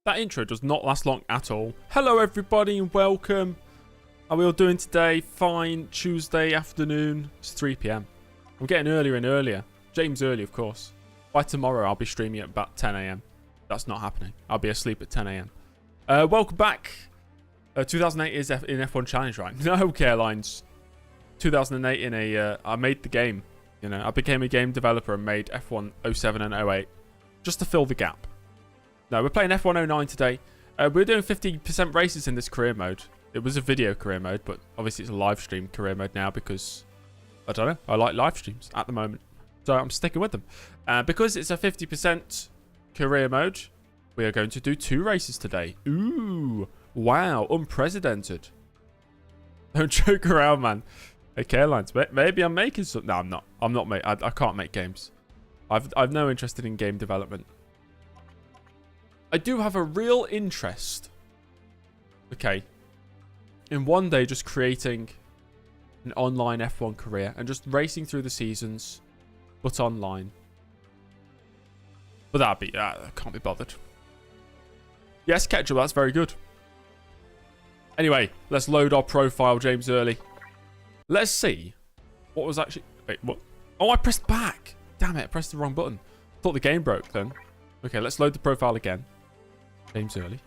That intro does not last long at all. Hello everybody and welcome. How are we all doing today? Fine. Tuesday afternoon. It's 3 p.m. I'm getting earlier and earlier. James early, of course. By tomorrow, I'll be streaming at about 10 a.m. That's not happening. I'll be asleep at 10 a.m. Welcome back. 2008 is in F1 Challenge, right? No, Carolines. 2008 in a... I made the game. You know, I became a game developer and made F1 07 and 08 just to fill the gap. No, we're playing F1 09 today. We're doing 50% races in this career mode. It was a video career mode, but obviously it's a live stream career mode now because, I don't know, I like live streams at the moment. So I'm sticking with them. Because it's a 50% career mode, we are going to do 2 races today. Ooh, wow, unprecedented. Don't joke around, man. Okay, Lines, maybe I'm making something. No, I'm not. I'm not making. I can't make games. I've no interest in game development. I do have a real interest, okay, in one day just creating an online F1 career and just racing through the seasons, but online. But I can't be bothered. Yes, Ketchup, that's very good. Anyway, let's load our profile, James Early. Let's see what was actually... Wait, what? Oh, I pressed back. Damn it, I pressed the wrong button. Thought the game broke then. Okay, let's load the profile again. James Early.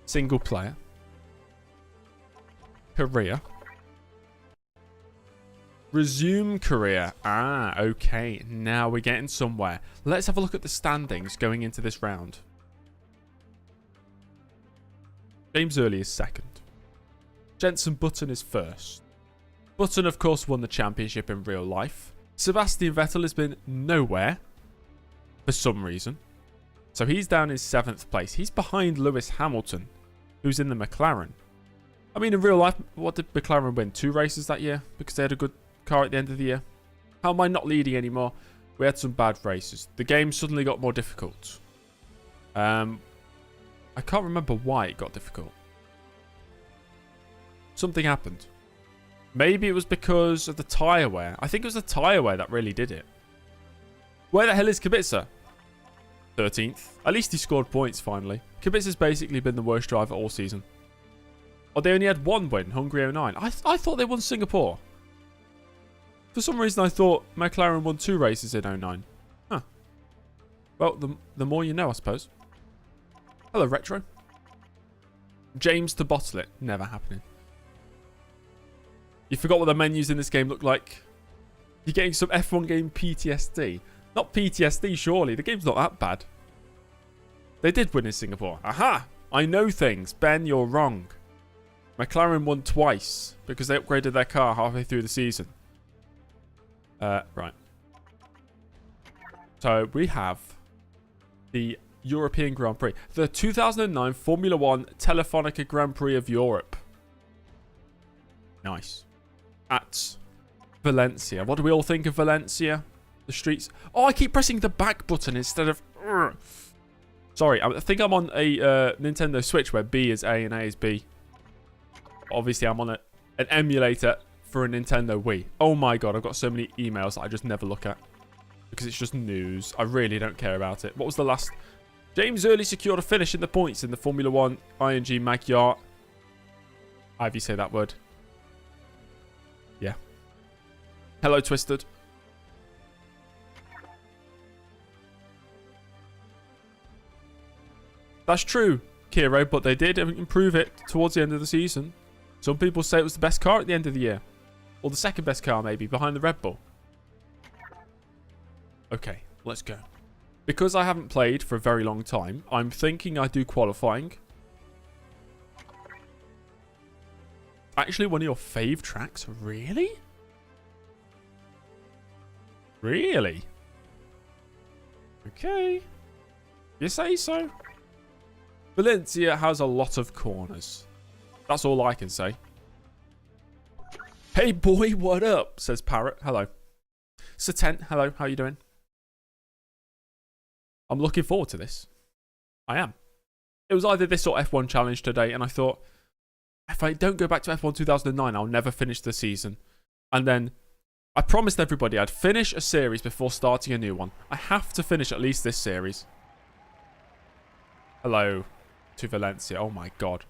Single player. Career. Resume career. Ah, okay. Now we're getting somewhere. Let's have a look at the standings going into this round. James Early is second. Jenson Button is first. Button, of course, won the championship in real life. Sebastian Vettel has been nowhere for some reason. So he's down in 7th place. He's behind Lewis Hamilton, who's in the McLaren. I mean, in real life, what did McLaren win? 2 races that year? Because they had a good car at the end of the year. How am I not leading anymore? We had some bad races. The game suddenly got more difficult. I can't remember why it got difficult. Something happened. Maybe it was because of the tyre wear. I think it was the tyre wear that really did it. Where the hell is Kubica? 13th. At least he scored points finally. Kubica's basically been the worst driver all season. Oh, they only had 1 win, Hungary 09. I thought they won Singapore. For some reason, I thought McLaren won 2 races in 09. Huh. Well, the more you know, I suppose. Hello, Retro. James to bottle it. Never happening. You forgot what the menus in this game look like. You're getting some F1 game PTSD. Not PTSD, surely. The game's not that bad. They did win in Singapore. Aha! I know things. Ben, you're wrong. McLaren won twice because they upgraded their car halfway through the season. Right. So we have the European Grand Prix. The 2009 Formula 1 Telefonica Grand Prix of Europe. Nice. At Valencia. What do we all think of Valencia? The streets. Oh, I keep pressing the back button instead of... Sorry, I think I'm on a Nintendo Switch where B is A and A is B. Obviously, I'm on an emulator for a Nintendo Wii. Oh my god, I've got so many emails that I just never look at. Because it's just news. I really don't care about it. What was the last... James Early secured a finish in the points in the Formula 1 ING Magyar. However you say that word. Yeah. Hello, Twisted. That's true, Kiro, but they did improve it towards the end of the season. Some people say it was the best car at the end of the year. Or the second best car, maybe, behind the Red Bull. Okay, let's go. Because I haven't played for a very long time, I'm thinking I do qualifying. Actually, one of your fave tracks? Really? Really? Okay. You say so? Valencia has a lot of corners. That's all I can say. Hey boy, what up? Says Parrot. Hello. Satent, hello. How you doing? I'm looking forward to this. I am. It was either this or F1 Challenge today, and I thought, if I don't go back to F1 2009, I'll never finish the season. And then I promised everybody I'd finish a series before starting a new one. I have to finish at least this series. Hello to Valencia. Oh my god.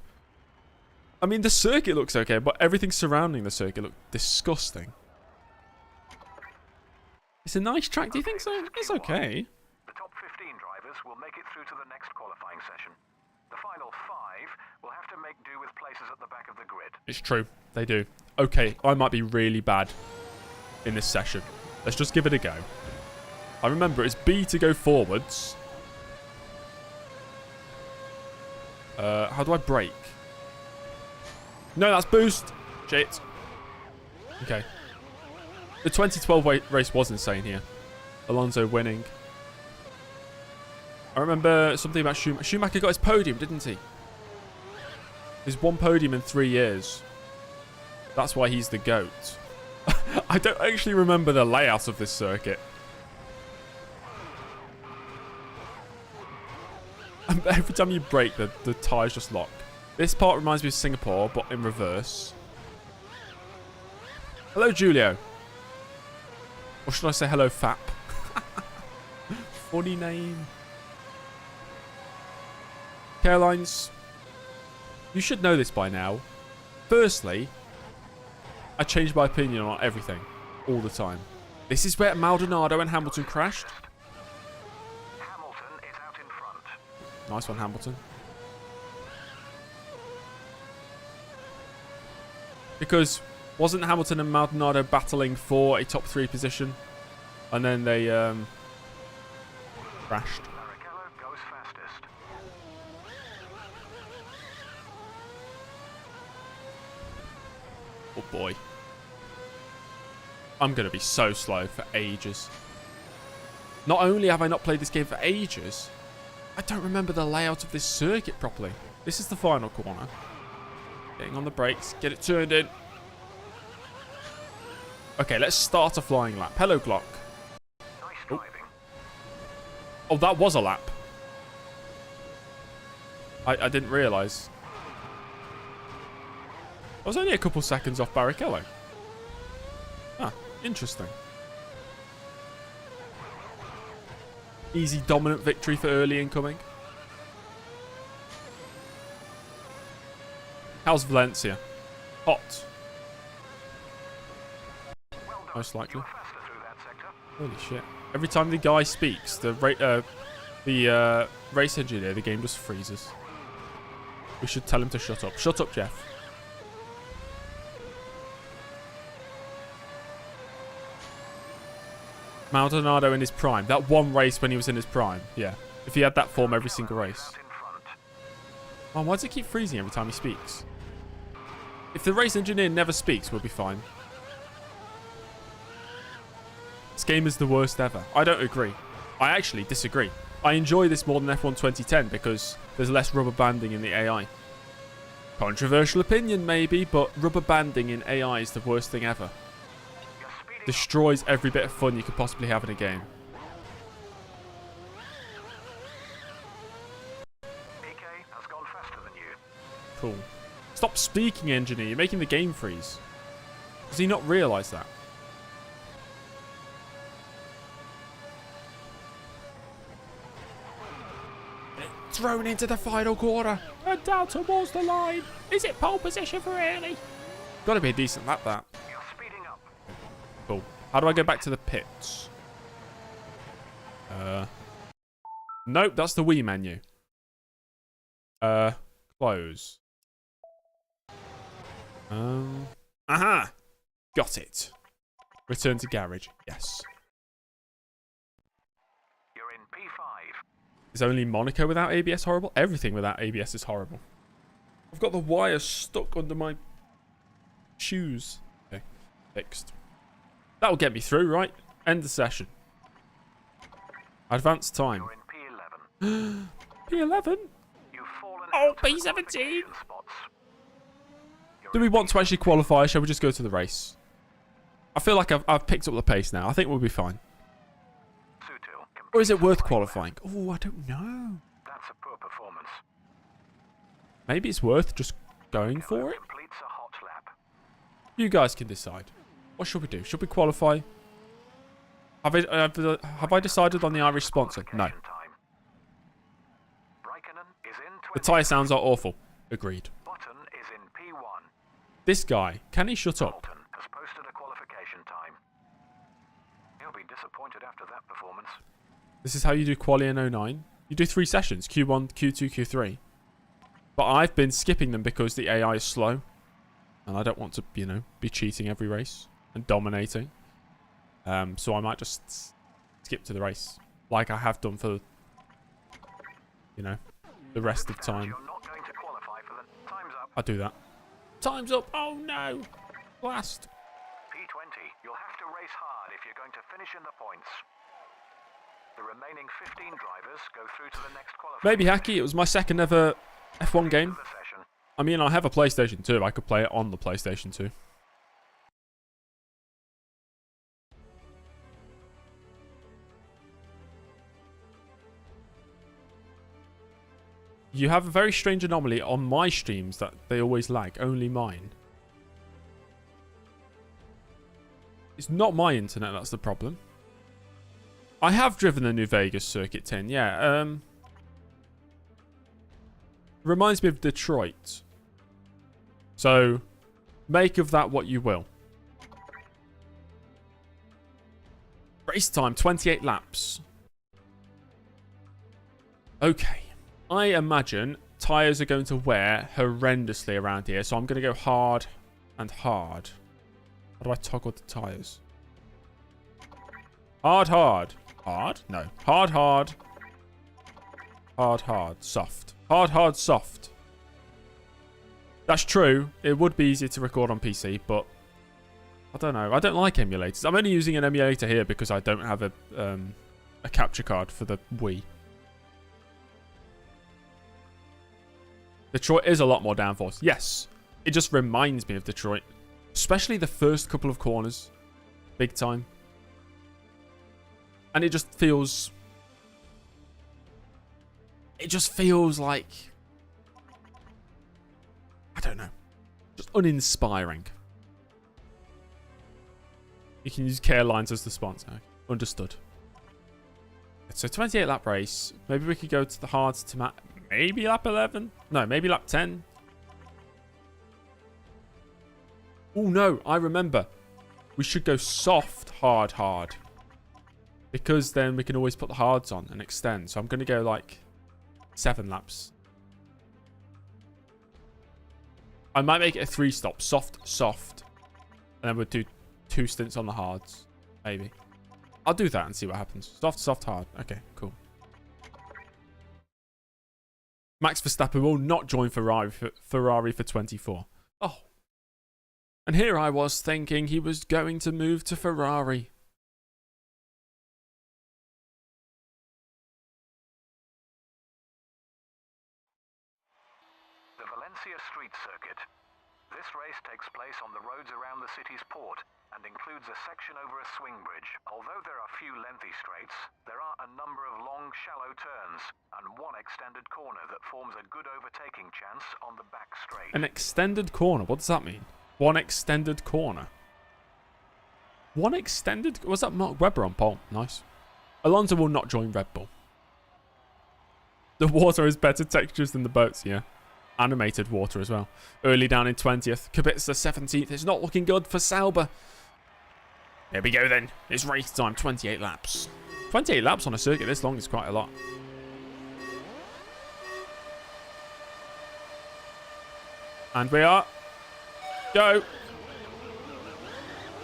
I mean, the circuit looks okay, but everything surrounding the circuit looks disgusting. It's a nice track. Do you think so? It's okay. The top 15 drivers will make it through to the next qualifying session. The final 5 will have to make do with places at the back of the grid. It's true. They do. Okay, I might be really bad in this session. Let's just give it a go. I remember it's B to go forwards. How do I brake? No, that's boost. Shit. Okay. The 2012 race was insane here. Alonso winning. I remember something about Schumacher. Schumacher got his podium, didn't he? His one podium in 3 years. That's why he's the GOAT. I don't actually remember the layout of this circuit. Every time you brake, the tyres just lock. This part reminds me of Singapore, but in reverse. Hello, Julio. Or should I say hello, Fap? Funny name. Carolines, you should know this by now. Firstly, I change my opinion on everything. All the time. This is where Maldonado and Hamilton crashed. Hamilton is out in front. Nice one, Hamilton. Because wasn't Hamilton and Maldonado battling for a top 3 position? And then they crashed. Barrichello goes fastest. Oh boy. I'm going to be so slow for ages. Not only have I not played this game for ages, I don't remember the layout of this circuit properly. This is the final corner. Getting on the brakes. Get it turned in. Okay, let's start a flying lap. Hello, Glock. Nice driving. Oh, that was a lap. I didn't realise. I was only a couple seconds off Barrichello. Ah, interesting. Easy dominant victory for early incoming. How's Valencia? Hot. Most likely. Holy shit. Every time the guy speaks, the race engineer, the game just freezes. We should tell him to shut up. Shut up, Jeff. Maldonado in his prime. That one race when he was in his prime. Yeah. If he had that form every single race. Oh, why does it keep freezing every time he speaks? If the race engineer never speaks, we'll be fine. This game is the worst ever. I don't agree. I actually disagree. I enjoy this more than F1 2010 because there's less rubber banding in the AI. Controversial opinion maybe, but rubber banding in AI is the worst thing ever. Destroys every bit of fun you could possibly have in a game. PK has gone faster than you. Cool. Stop speaking, engineer. You're making the game freeze. Does he not realise that? Thrown into the final quarter. And down towards the line. Is it pole position for early? Gotta be a decent lap, that. You're speeding up. Cool. How do I go back to the pits? Nope, that's the Wii menu. Close. Aha! Got it. Return to garage. Yes. You're in P5. Is only Monaco without ABS horrible? Everything without ABS is horrible. I've got the wire stuck under my shoes. Okay, fixed. That'll get me through, right? End the session. Advanced time. You're in P11. P11? You've fallen Oh, out of the P17! qualification spots. Do we want to actually qualify? Shall we just go to the race? I feel like I've picked up the pace now. I think we'll be fine. Or is it worth qualifying? Oh, I don't know. That's a poor performance. Maybe it's worth just going for it? Completes a hot lap. You guys can decide. What should we do? Should we qualify? Have I decided on the Irish sponsor? No. Raikkonen The tyre sounds are awful. Agreed. Button is in P1. This guy, can he shut up? Dalton has posted a qualification time. He'll be disappointed after that performance. This is how you do quali in 09. You do 3 sessions, Q1, Q2, Q3. But I've been skipping them because the AI is slow. And I don't want to, you know, be cheating every race and dominating. So I might just skip to the race. Like I have done for, you know, the rest of time. You're not going to qualify for the time's up. I'll do that. Time's up. Oh no. Last. P20, you'll have to race hard if you're going to finish in the points. The remaining 15 drivers go through to the next qualifying. Maybe hacky. It was my second ever F1 game. The session. I mean, I have a PlayStation 2. I could play it on the PlayStation 2. You have a very strange anomaly on my streams that they always lag. Only mine. It's not my internet that's the problem. I have driven the New Vegas Circuit 10, yeah. Reminds me of Detroit. So, make of that what you will. Race time, 28 laps. Okay. I imagine tyres are going to wear horrendously around here. So I'm going to go hard and hard. How do I toggle the tyres? Hard, hard. Hard? No. Hard, hard. Hard, hard. Soft. Hard, hard, soft. That's true. It would be easier to record on PC, but I don't know. I don't like emulators. I'm only using an emulator here because I don't have a capture card for the Wii. Detroit is a lot more downforce. Yes. It just reminds me of Detroit. Especially the first couple of corners. Big time. And it just feels... It just feels like... I don't know. Just uninspiring. You can use Care Lines as the sponsor. Understood. So 28 lap race. Maybe we could go to the hards to maybe lap 11? No, maybe lap 10. Oh no, I remember. We should go soft, hard, hard. Because then we can always put the hards on and extend. So I'm going to go like 7 laps. I might make it a 3-stop. Soft, soft. And then we'll do 2 stints on the hards. Maybe. I'll do that and see what happens. Soft, soft, hard. Okay, cool. Max Verstappen will not join Ferrari for 24. Oh. And here I was thinking he was going to move to Ferrari. The Valencia Street Circuit. This race takes place on the roads around the city's port and includes a section over a swing bridge. Although there are few lengthy straights, there are a number of long, shallow turns and one extended corner that forms a good overtaking chance on the back straight. An extended corner? What does that mean? One extended corner. One extended... Was that Mark Webber on pole? Nice. Alonso will not join Red Bull. The water has better textures than the boats, yeah. Animated water as well. Early down in 20th. Kubica 17th. It's not looking good for Sauber. Here we go then. It's race time. 28 laps. 28 laps on a circuit this long is quite a lot. And we are. Go.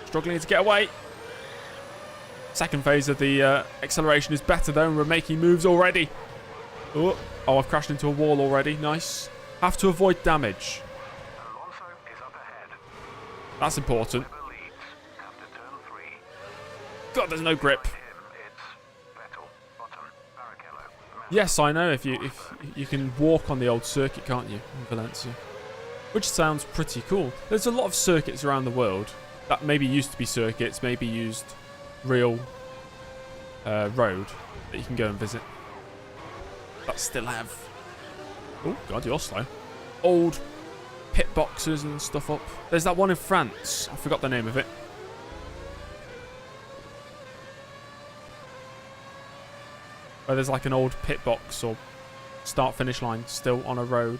Struggling to get away. Second phase of the acceleration is better though, and we're making moves already. Oh, I've crashed into a wall already. Nice. Have to avoid damage. Alonso is up ahead. That's important. Webber leads after turn 3. God, there's no grip. Behind him, it's Vettel, Button, Barrichello. Yes, I know. If you can walk on the old circuit, can't you, in Valencia? Which sounds pretty cool. There's a lot of circuits around the world that maybe used to be circuits, maybe used real road that you can go and visit. That still have... Oh, God, you're slow. Old pit boxes and stuff up. There's that one in France. I forgot the name of it. Where there's like an old pit box or Start finish line still on a road.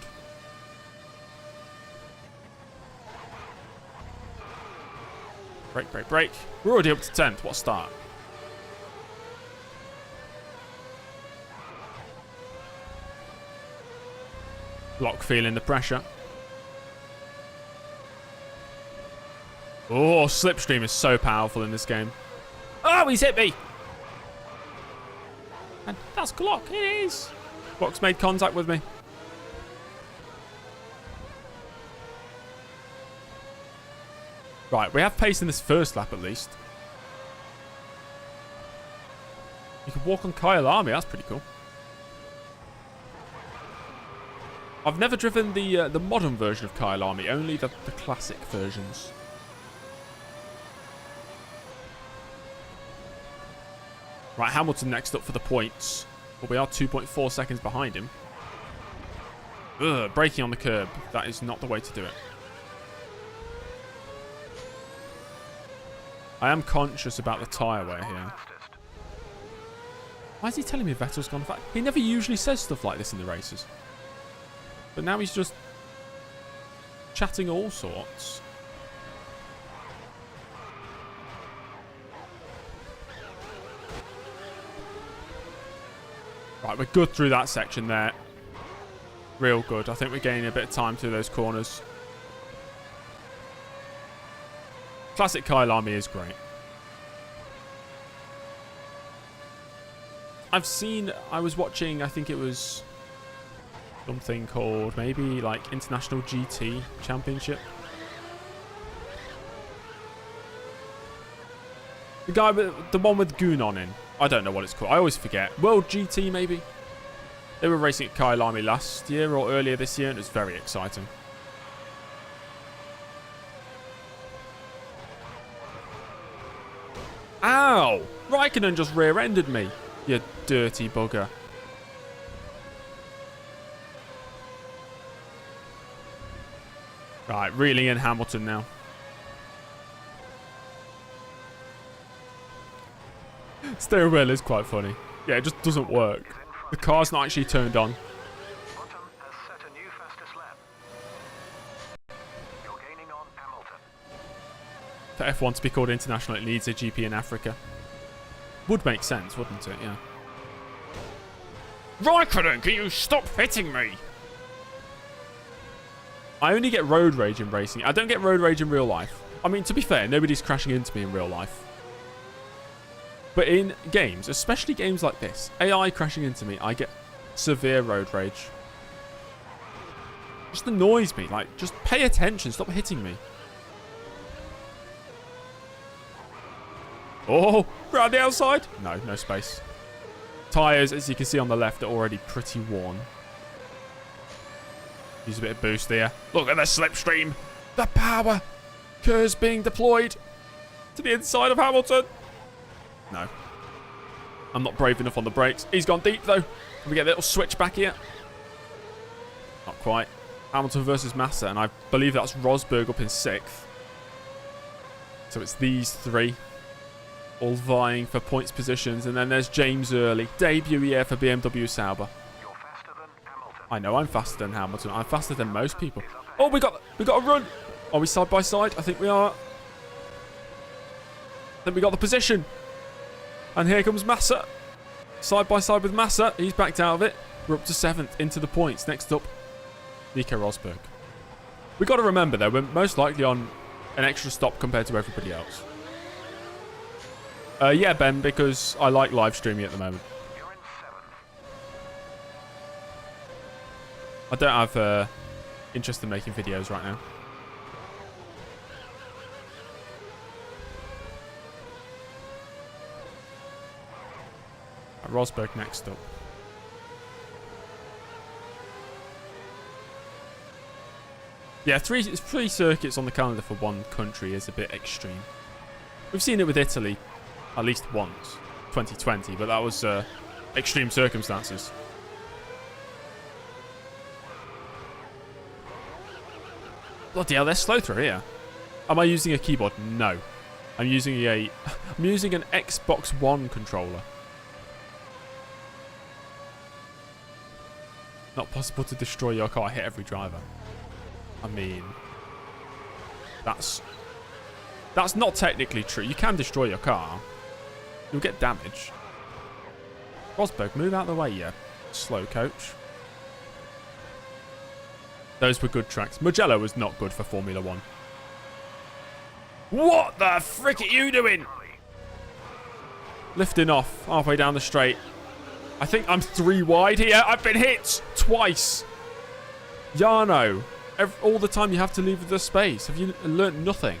Brake, brake, brake. We're already up to 10th. What a start. Lock feeling the pressure. Oh, slipstream is so powerful in this game. Oh, he's hit me. And that's Glock. It is. Glock's made contact with me. Right, we have pace in this first lap at least. You can walk on Kyle Army. That's pretty cool. I've never driven the modern version of Kyle Army, only the classic versions. Right, Hamilton next up for the points. But we are 2.4 seconds behind him. Ugh, braking on the curb. That is not the way to do it. I am conscious about the tyre wear here. Why is he telling me Vettel's gone fast? He never usually says stuff like this in the races. But now he's just chatting all sorts. Right, we're good through that section there. Real good. I think we're gaining a bit of time through those corners. Classic Kyle Army is great. I was watching, I think it was something called maybe like International GT Championship. The guy with the one with Goon on in. I don't know what it's called. I always forget. World GT maybe. They were racing at Kyle Army last year or earlier this year and it was very exciting. Ow! Raikkonen just rear-ended me. You dirty bugger. Right, reeling in Hamilton now. Steering wheel is quite funny. Yeah, it just doesn't work. The car's not actually turned on. For F1 to be called international, it needs a GP in Africa. Would make sense, wouldn't it? Yeah. Raikkonen, can you stop hitting me? I only get road rage in racing. I don't get road rage in real life. I mean, to be fair, nobody's crashing into me in real life. But in games, especially games like this, AI crashing into me, I get severe road rage. Just annoys me. Like, just pay attention. Stop hitting me. Oh, around the outside. No, no space. Tyres, as you can see on the left, are already pretty worn. Use a bit of boost there. Look at the slipstream. The power curves being deployed to the inside of Hamilton. No. I'm not brave enough on the brakes. He's gone deep, though. Can we get a little switch back here? Not quite. Hamilton versus Massa, and I believe that's Rosberg up in 6th. So it's these three all vying for points positions, and then there's James Early. Debut year for BMW Sauber. I know I'm faster than Hamilton. I'm faster than most people. Oh, we got a run. Are we side by side? I think we are. Then we got the position. And here comes Massa. Side by side with Massa. He's backed out of it. We're up to 7th into the points. Next up, Nico Rosberg. We've got to remember, though, we're most likely on an extra stop compared to everybody else. Yeah, Ben, because I like live streaming at the moment. I don't have interest in making videos right now. Rosberg next up. Yeah, three circuits on the calendar for one country is a bit extreme. We've seen it with Italy at least once, 2020, but that was extreme circumstances. Bloody hell, they're slow through here. Am I using a keyboard? No. I'm using an Xbox One controller. Not possible to destroy your car. Hit every driver. I mean, that's not technically true. You can destroy your car. You'll get damage. Rosberg, move out of the way, you slow coach. Those were good tracks. Mugello was not good for Formula 1. What the frick are you doing? Lifting off halfway down the straight. I think I'm 3 wide here. I've been hit twice. Jarno, all the time you have to leave the space. Have you learnt nothing?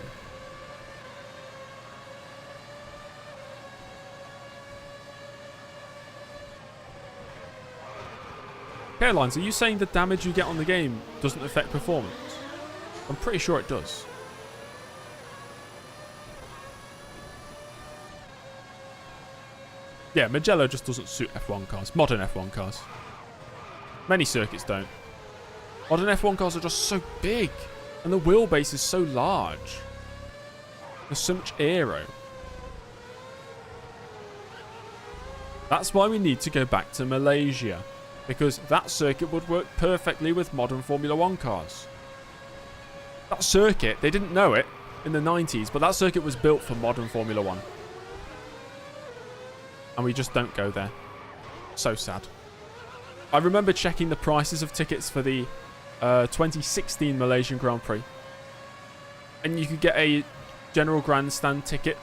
Airlines, are you saying the damage you get on the game doesn't affect performance? I'm pretty sure it does. Yeah, Mugello just doesn't suit F1 cars. Modern F1 cars. Many circuits don't. Modern F1 cars are just so big. And the wheelbase is so large. There's so much aero. That's why we need to go back to Malaysia. Because that circuit would work perfectly with modern Formula 1 cars. That circuit, they didn't know it in the 90s, but that circuit was built for modern Formula 1. And we just don't go there. So sad. I remember checking the prices of tickets for the 2016 Malaysian Grand Prix. And you could get a general grandstand ticket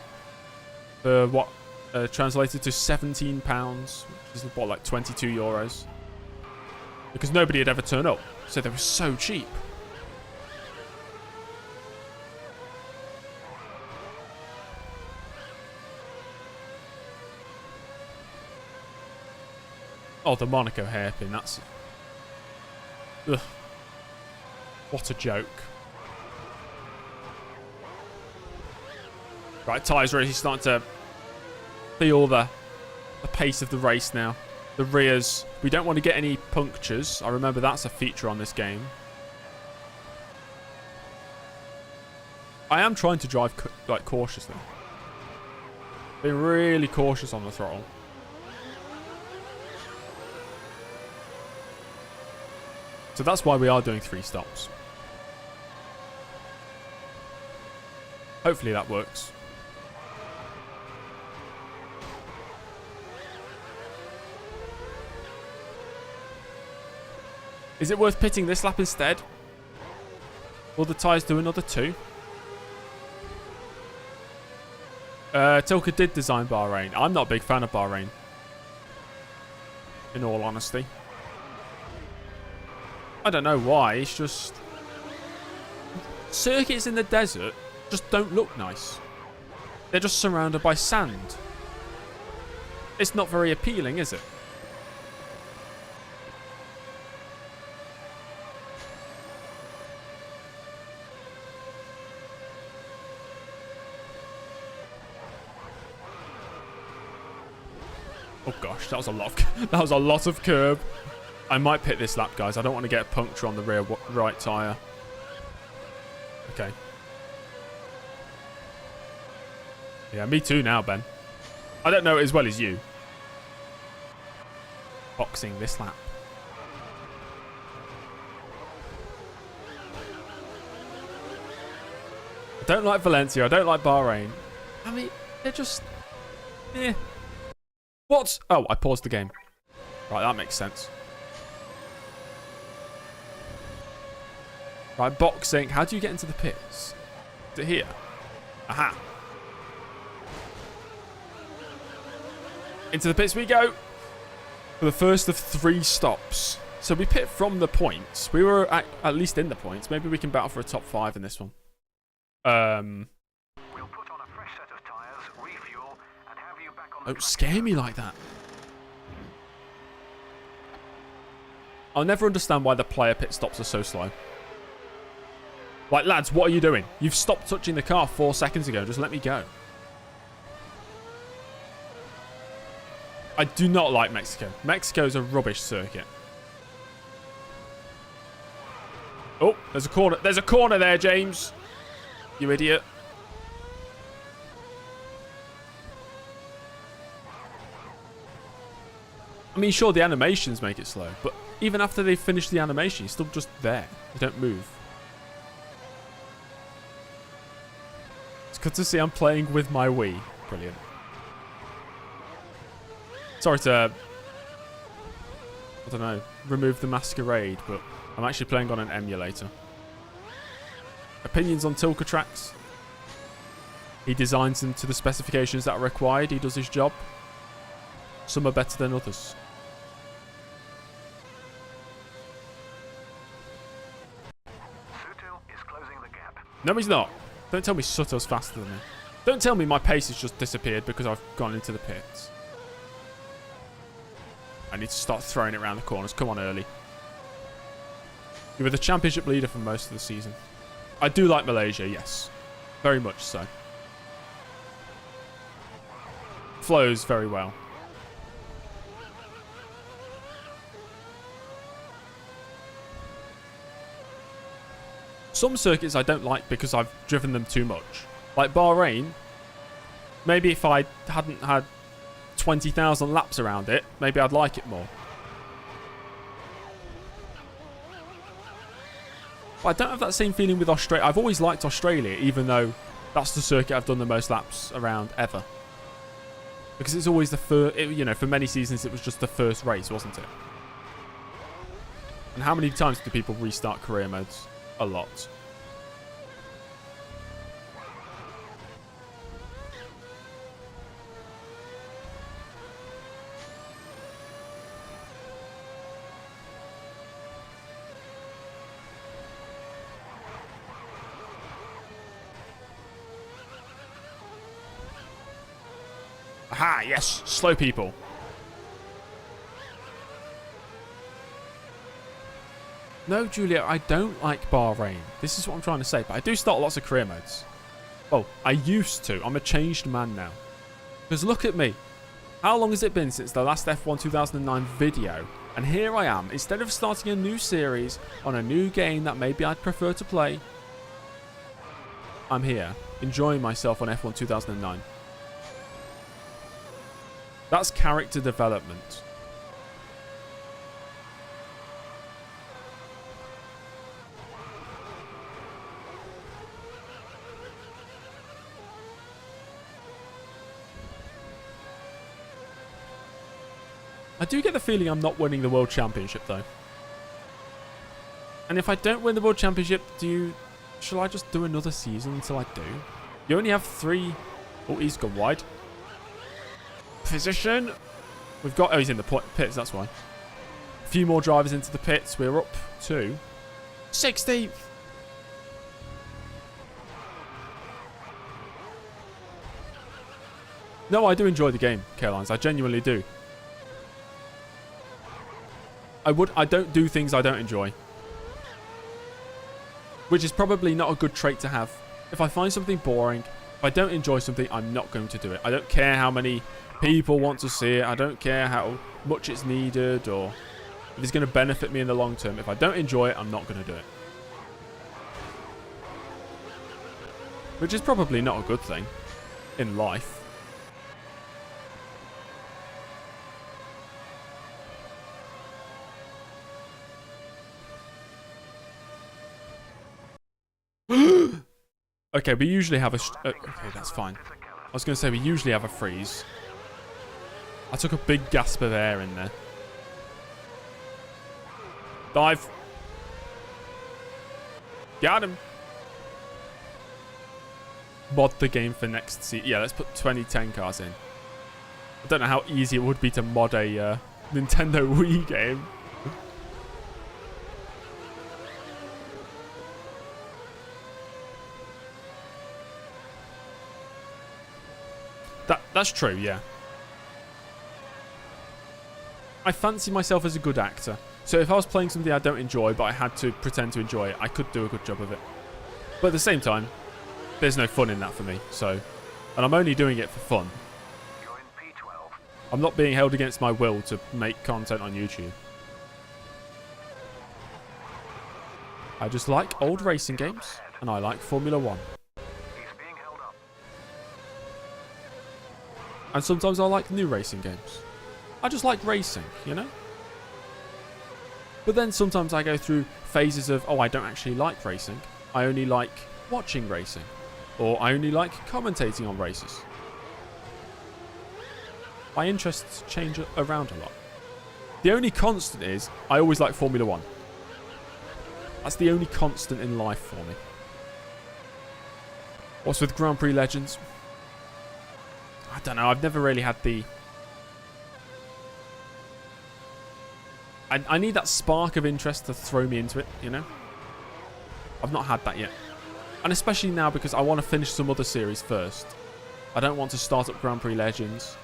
for what translated to £17, which is what, like 22 euros. Because nobody had ever turned up. So they were so cheap. Oh, the Monaco hairpin. That's... Ugh. What a joke. Right, tyres really starting to feel the pace of the race now. The rears. We don't want to get any punctures. I remember that's a feature on this game. I am trying to drive like cautiously. Being really cautious on the throttle. So that's why we are doing 3 stops. Hopefully that works. Is it worth pitting this lap instead? Will the tyres do another 2? Tilka did design Bahrain. I'm not a big fan of Bahrain. In all honesty. I don't know why. It's just... Circuits in the desert just don't look nice. They're just surrounded by sand. It's not very appealing, is it? Oh gosh, that was a lot of curb. I might pit this lap, guys. I don't want to get a puncture on the rear right tyre. Okay. Yeah, me too now, Ben. I don't know it as well as you. Boxing this lap. I don't like Valencia. I don't like Bahrain. I mean, they're just... Eh. What? Oh, I paused the game. Right, that makes sense. Right, boxing. How do you get into the pits? Is it here? Aha. Into the pits we go. For the first of 3 stops. So we pit from the points. We were at least in the points. Maybe we can battle for a top 5 in this one. We'll put on a fresh set of tires, refuel, and have you back on the Don't scare me like that. I'll never understand why the player pit stops are so slow. Like, lads, what are you doing? You've stopped touching the car 4 seconds ago. Just let me go. I do not like Mexico. Mexico's a rubbish circuit. Oh, there's a corner. There's a corner there, James. You idiot. I mean, sure, the animations make it slow, but even after they finish the animation, you're still just there. You don't move. It's good to see I'm playing with my Wii. Brilliant. Sorry to, I don't know, remove the masquerade, but I'm actually playing on an emulator. Opinions on Tilka tracks. He designs them to the specifications that are required. He does his job. Some are better than others. Sutil is closing the gap. No, he's not. Don't tell me Sutto's faster than me. Don't tell me my pace has just disappeared because I've gone into the pits. I need to start throwing it around the corners. Come on, early. You were the championship leader for most of the season. I do like Malaysia, yes. Very much so. Flows very well. Some circuits I don't like because I've driven them too much. Like Bahrain, maybe if I hadn't had 20,000 laps around it, maybe I'd like it more. But I don't have that same feeling with Australia. I've always liked Australia, even though that's the circuit I've done the most laps around ever. Because it's always the first, you know, for many seasons it was just the first race, wasn't it? And how many times do people restart career modes? A lot. Aha, yes, slow people. No, Julia, I don't like Bahrain. This is what I'm trying to say, but I do start lots of career modes. Oh, I used to. I'm a changed man now. Because look at me. How long has it been since the last F1 2009 video? And here I am, instead of starting a new series on a new game that maybe I'd prefer to play, I'm here, enjoying myself on F1 2009. That's character development. I do get the feeling I'm not winning the World Championship, though. And if I don't win the World Championship, shall I just do another season until I do? You only have 3... Oh, he's gone wide. Position. We've got... Oh, he's in the pits, that's why. A few more drivers into the pits. We're up to 16th. No, I do enjoy the game, Carolines. I genuinely do. I don't do things I don't enjoy. Which is probably not a good trait to have. If I find something boring, if I don't enjoy something, I'm not going to do it. I don't care how many people want to see it. I don't care how much it's needed or if it's going to benefit me in the long term. If I don't enjoy it, I'm not going to do it. Which is probably not a good thing in life. Okay, we usually have a... okay, that's fine. I was going to say we usually have a freeze. I took a big gasp of air in there. Dive. Got him. Mod the game for next season. Yeah, let's put 2010 cars in. I don't know how easy it would be to mod a Nintendo Wii game. That's true, yeah. I fancy myself as a good actor. So if I was playing something I don't enjoy, but I had to pretend to enjoy it, I could do a good job of it. But at the same time, there's no fun in that for me. So, and I'm only doing it for fun. You're in P12. I'm not being held against my will to make content on YouTube. I just like old racing games, and I like Formula 1. And sometimes I like new racing games. I just like racing, you know? But then sometimes I go through phases of, oh, I don't actually like racing. I only like watching racing. Or I only like commentating on races. My interests change around a lot. The only constant is, I always like Formula 1. That's the only constant in life for me. What's with Grand Prix Legends? I don't know, I've never really had the... I need that spark of interest to throw me into it, you know? I've not had that yet. And especially now because I want to finish some other series first. I don't want to start up Grand Prix Legends.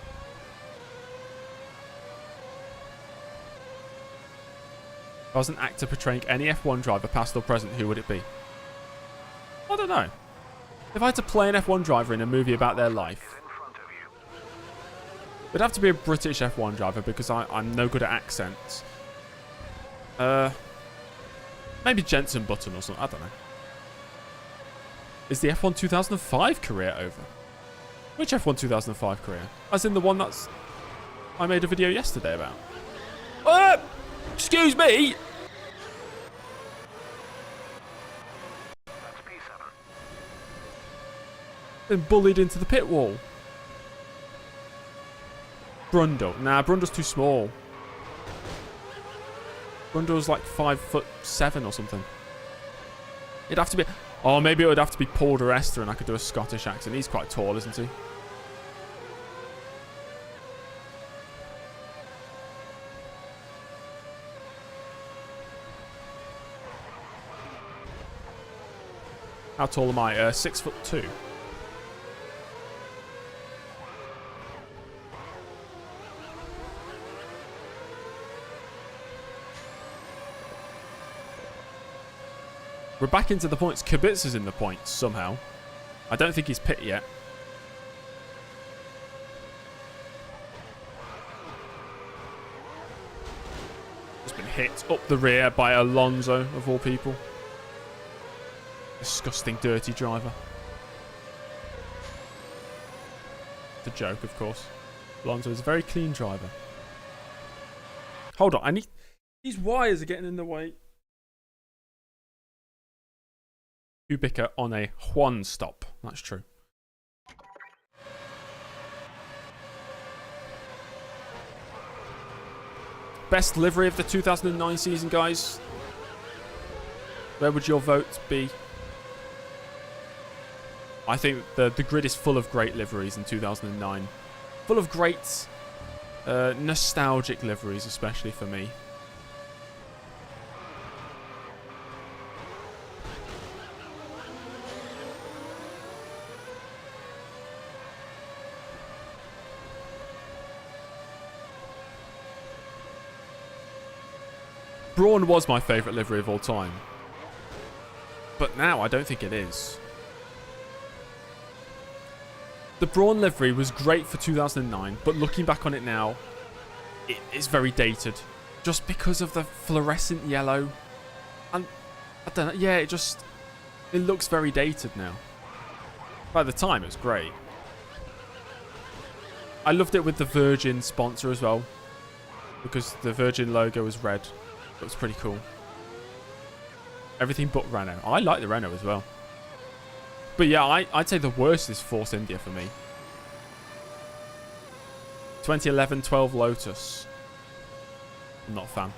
If I was an actor portraying any F1 driver, past or present, who would it be? I don't know. If I had to play an F1 driver in a movie about their life, it'd have to be a British F1 driver because I'm no good at accents. Maybe Jensen Button or something. I don't know. Is the F1 2005 career over? Which F1 2005 career? As in the one that's... I made a video yesterday about. Excuse me! Been bullied into the pit wall. Brundle. Nah, Brundle's too small. Brundle's like 5'7" or something. It'd have to be... Oh, maybe it would have to be Paul de Rester and I could do a Scottish accent. He's quite tall, isn't he? How tall am I? 6'2". We're back into the points. Kubica's in the points somehow. I don't think he's pit yet. Just been hit up the rear by Alonso, of all people. Disgusting, dirty driver. It's a joke, of course. Alonso is a very clean driver. Hold on, I need... These wires are getting in the way. Kubica on a Juan stop. That's true. Best livery of the 2009 season, guys. Where would your vote be? I think the grid is full of great liveries in 2009. Full of great nostalgic liveries, especially for me. Brawn was my favourite livery of all time. But now I don't think it is. The Brawn livery was great for 2009, but looking back on it now, it is very dated. Just because of the fluorescent yellow. And, I don't know, yeah, it looks very dated now. By the time, it was great. I loved it with the Virgin sponsor as well. Because the Virgin logo was red. It was pretty cool. Everything but Renault. I like the Renault as well. But yeah, I'd say the worst is Force India for me. 2011 12 Lotus. I'm not a fan.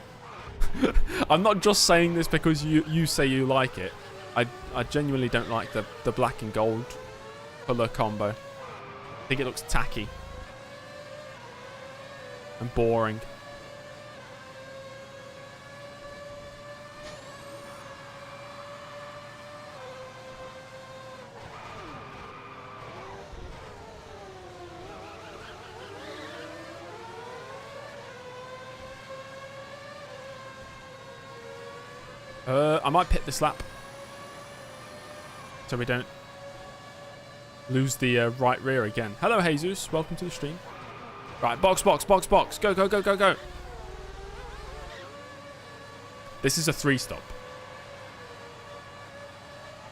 I'm not just saying this because you say you like it. I genuinely don't like the black and gold colour combo. I think it looks tacky. And boring. I might pit this lap. So we don't lose the right rear again. Hello, Jesus. Welcome to the stream. Right, box, box, box, box. Go, go, go, go, go. This is a 3-stop.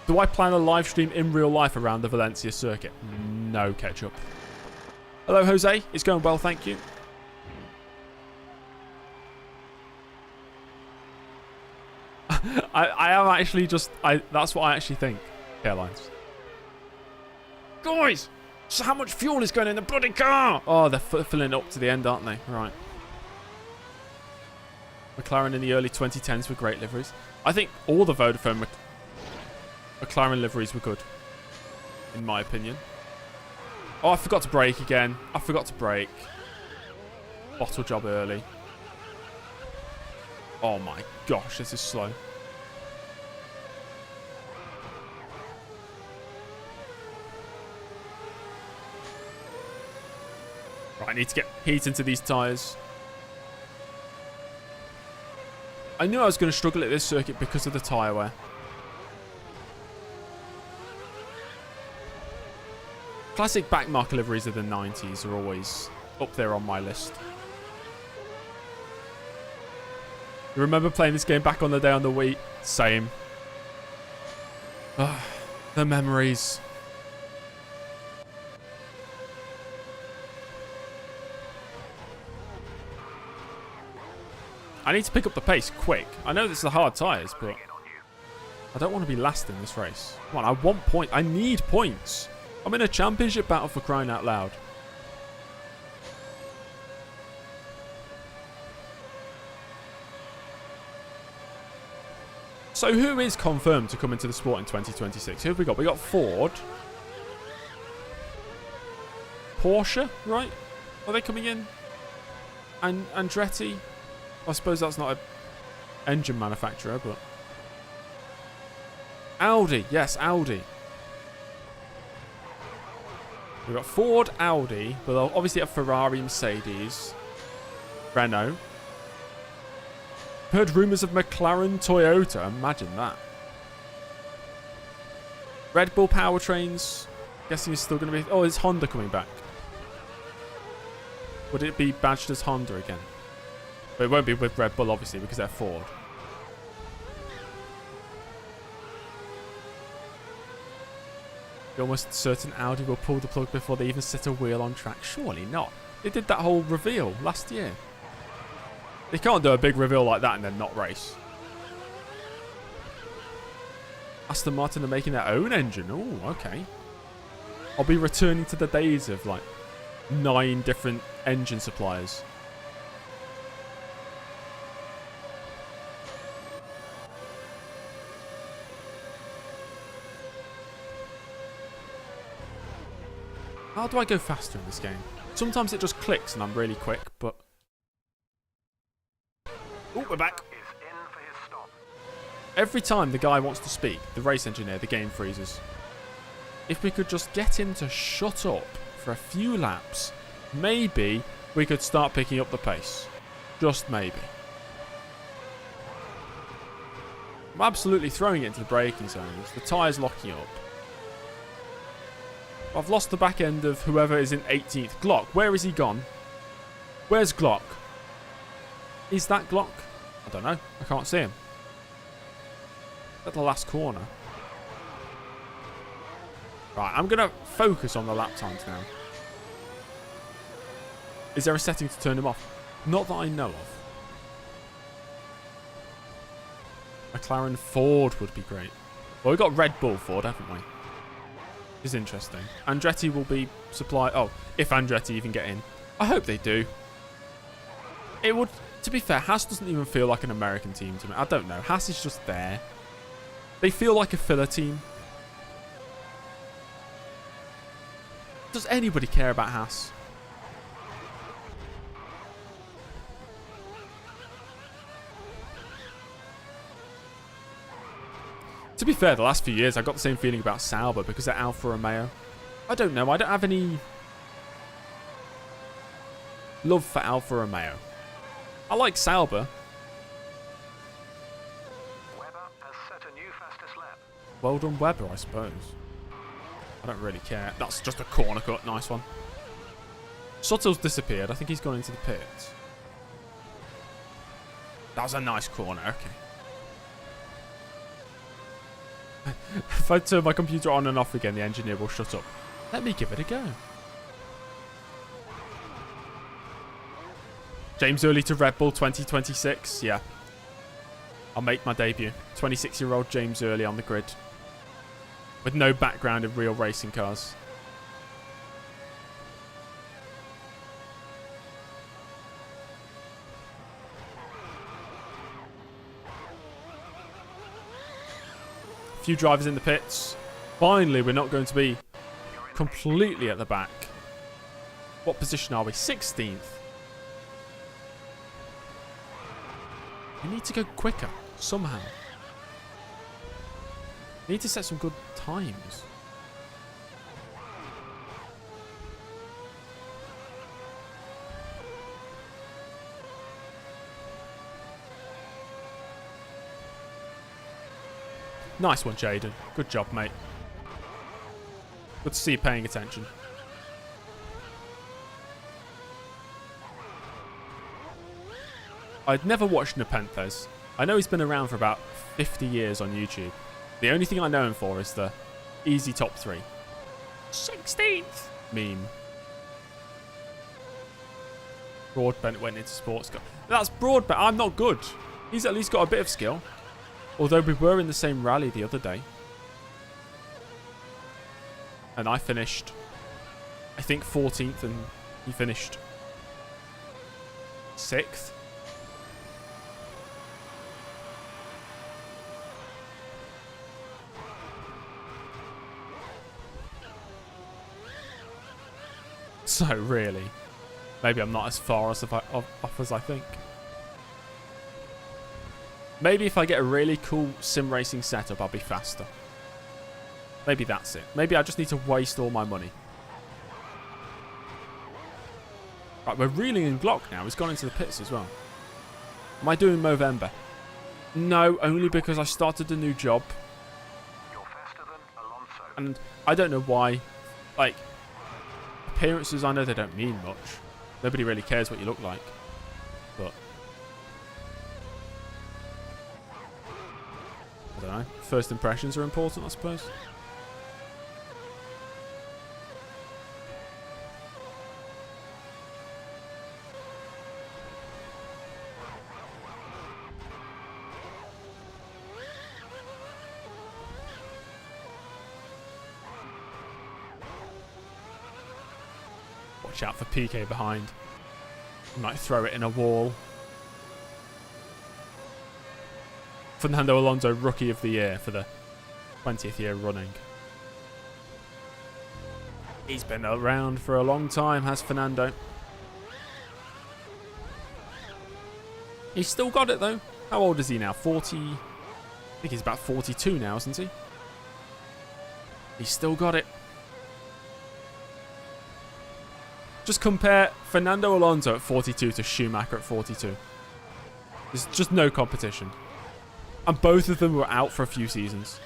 Do I plan a live stream in real life around the Valencia circuit? No, Ketchup. Hello, Jose. It's going well, thank you. I am actually just... That's what I actually think. Airlines. Guys! So how much fuel is going in the bloody car? Oh, they're filling up to the end, aren't they? Right. McLaren in the early 2010s were great liveries. I think all the Vodafone McLaren liveries were good, in my opinion. Oh, I forgot to brake again. I forgot to brake. Bottle job early. Oh my gosh, this is slow. Right, I need to get heat into these tyres. I knew I was going to struggle at this circuit because of the tyre wear. Classic backmarker liveries of the 90s are always up there on my list. You remember playing this game back on the day on the Wii? Same. Ugh, the memories. I need to pick up the pace quick. I know this is the hard tyres, but I don't want to be last in this race. Come on, I want points. I need points. I'm in a championship battle, for crying out loud. So who is confirmed to come into the sport in 2026? Who have we got? We got Ford. Porsche, right? Are they coming in? And Andretti? I suppose that's not an engine manufacturer, but... Audi. Yes, Audi. We've got Ford, Audi, but they'll obviously have Ferrari, Mercedes, Renault. Heard rumours of McLaren, Toyota. Imagine that. Red Bull powertrains. Guessing it's still going to be... Oh, is Honda coming back? Would it be badged as Honda again? But it won't be with Red Bull, obviously, because they're Ford. You're almost certain Audi will pull the plug before they even set a wheel on track. Surely not. They did that whole reveal last year. They can't do a big reveal like that and then not race. Aston Martin are making their own engine. Oh, okay. I'll be returning to the days of like 9 different engine suppliers. How do I go faster in this game? Sometimes it just clicks and I'm really quick, but... Oh, we're back. Every time the guy wants to speak, the race engineer, the game freezes. If we could just get him to shut up for a few laps, maybe we could start picking up the pace. Just maybe. I'm absolutely throwing it into the braking zones. The tyre's locking up. I've lost the back end of whoever is in 18th. Glock, where is he gone? Where's Glock? Is that Glock? I don't know. I can't see him. At the last corner. Right, I'm going to focus on the lap times now. Is there a setting to turn them off? Not that I know of. McLaren Ford would be great. Well, we've got Red Bull Ford, haven't we? Is interesting. Andretti will be supplied. Oh, if Andretti even get in. I hope they do. It would, to be fair, Haas doesn't even feel like an American team to me. I don't know. Haas is just there. They feel like a filler team. Does anybody care about Haas? To be fair, the last few years I got the same feeling about Sauber because they're Alfa Romeo. I don't know. I don't have any love for Alfa Romeo. I like Sauber. Webber has set a new fastest lap. Well done, Webber, I suppose. I don't really care. That's just a corner cut. Nice one. Sutter's disappeared. I think he's gone into the pits. That was a nice corner. Okay. If I turn my computer on and off again, the engineer will shut up. Let me give it a go. James Early to Red Bull 2026. Yeah. I'll make my debut. 26-year-old James Early on the grid. With no background in real racing cars. A few drivers in the pits. Finally, we're not going to be completely at the back. What position are we? 16th. We need to go quicker, somehow. We need to set some good times. Nice one, Jaden. Good job, mate. Good to see you paying attention. I'd never watched Nepenthes. I know he's been around for about 50 years on YouTube. The only thing I know him for is the easy top 3. 16th meme. Broadbent went into sports car. That's Broadbent. I'm not good. He's at least got a bit of skill. Although we were in the same rally the other day. And I finished, I think, 14th and he finished 6th. So really, maybe I'm not as far off as I think. Maybe if I get a really cool sim racing setup, I'll be faster. Maybe that's it. Maybe I just need to waste all my money. Right, we're reeling in Glock now. He's gone into the pits as well. Am I doing Movember? No, only because I started a new job. You're faster than Alonso. And I don't know why. Like, appearances, I know they don't mean much. Nobody really cares what you look like. But I don't know. First impressions are important, I suppose. Watch out for PK behind. He might throw it in a wall. Fernando Alonso, Rookie of the Year for the 20th year running. He's been around for a long time, has Fernando. He's still got it, though. How old is he now? 40... I think he's about 42 now, isn't he? He's still got it. Just compare Fernando Alonso at 42 to Schumacher at 42. There's just no competition. And both of them were out for a few seasons.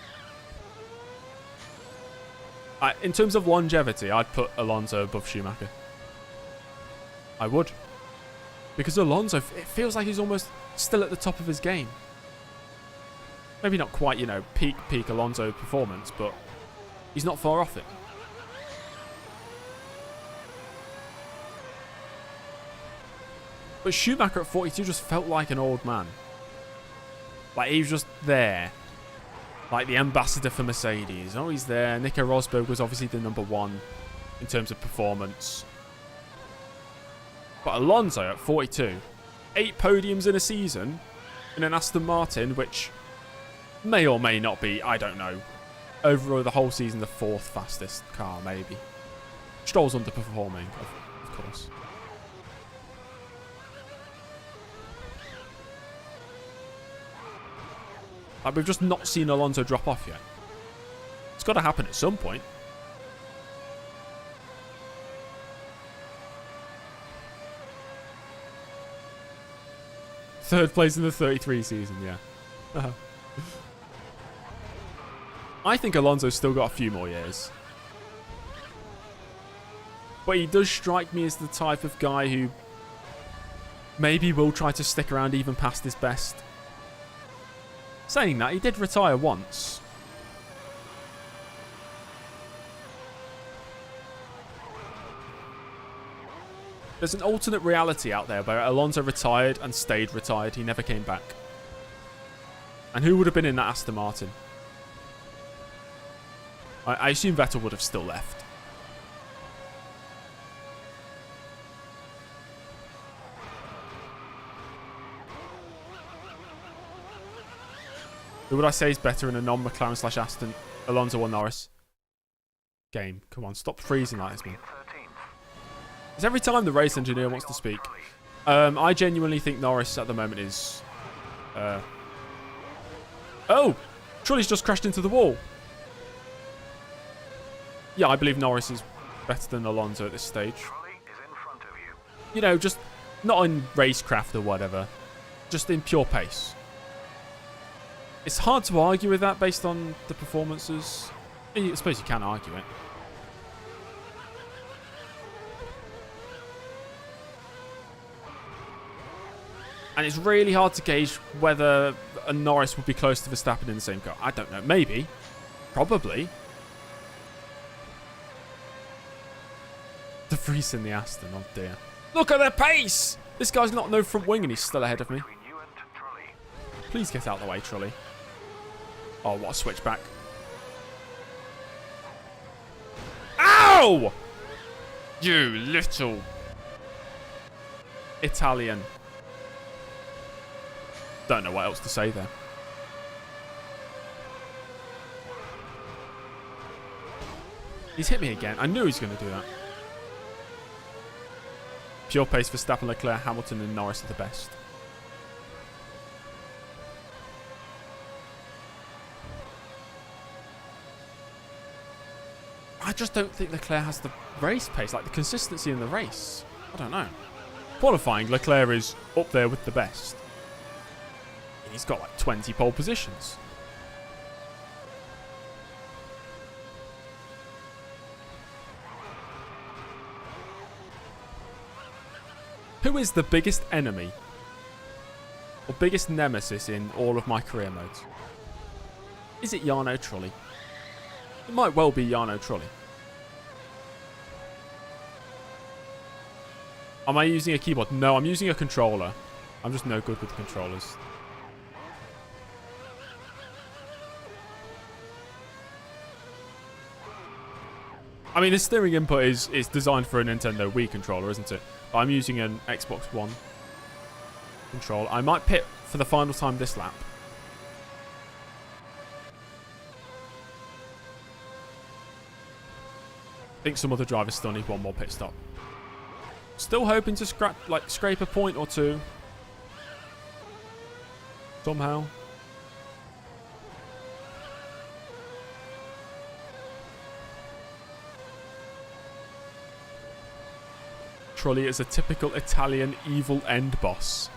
In terms of longevity, I'd put Alonso above Schumacher. I would. Because Alonso, it feels like he's almost still at the top of his game. Maybe not quite, you know, peak Alonso performance, but he's not far off it. But Schumacher at 42 just felt like an old man. Like, he was just there. Like the ambassador for Mercedes. Oh, he's there. Nico Rosberg was obviously the #1 in terms of performance. But Alonso at 42. 8 podiums in a season. In an Aston Martin, which may or may not be, I don't know. Overall, the whole season, the 4th fastest car, maybe. Stroll's underperforming, of course. Like, we've just not seen Alonso drop off yet. It's got to happen at some point. Third place in the 33 season, yeah. I think Alonso's still got a few more years. But he does strike me as the type of guy who maybe will try to stick around even past his best. Saying that, he did retire once. There's an alternate reality out there where Alonso retired and stayed retired. He never came back. And who would have been in that Aston Martin? I assume Vettel would have still left. Who would I say is better in a non-McLaren / Aston, Alonso or Norris? Game. Come on, stop freezing like this, man. It's every time the race engineer wants to speak. I genuinely think Norris at the moment is... Oh! Trulli's just crashed into the wall. Yeah, I believe Norris is better than Alonso at this stage. You know, just not in racecraft or whatever. Just in pure pace. It's hard to argue with that based on the performances. I suppose you can argue it. And it's really hard to gauge whether a Norris would be close to Verstappen in the same car. I don't know. Maybe. Probably. De Vries in the Aston. Oh, dear. Look at their pace! This guy's got no front wing and he's still ahead of me. Please get out of the way, Trulli. Oh, what a switchback. Ow! You little Italian. Don't know what else to say there. He's hit me again. I knew he was going to do that. Pure pace for Verstappen, Leclerc, Hamilton and Norris are the best. I just don't think Leclerc has the race pace, like the consistency in the race. I don't know. Qualifying, Leclerc is up there with the best. He's got like 20 pole positions. Who is the biggest enemy or biggest nemesis in all of my career modes? Is it Jarno Trulli? It might well be Jarno Trulli. Am I using a keyboard? No, I'm using a controller. I'm just no good with controllers. I mean, the steering input is designed for a Nintendo Wii controller, isn't it? But I'm using an Xbox One controller. I might pit for the final time this lap. I think some other drivers still need one more pit stop. Still hoping to scrape a point or two. Somehow. Trulli is a typical Italian evil end boss.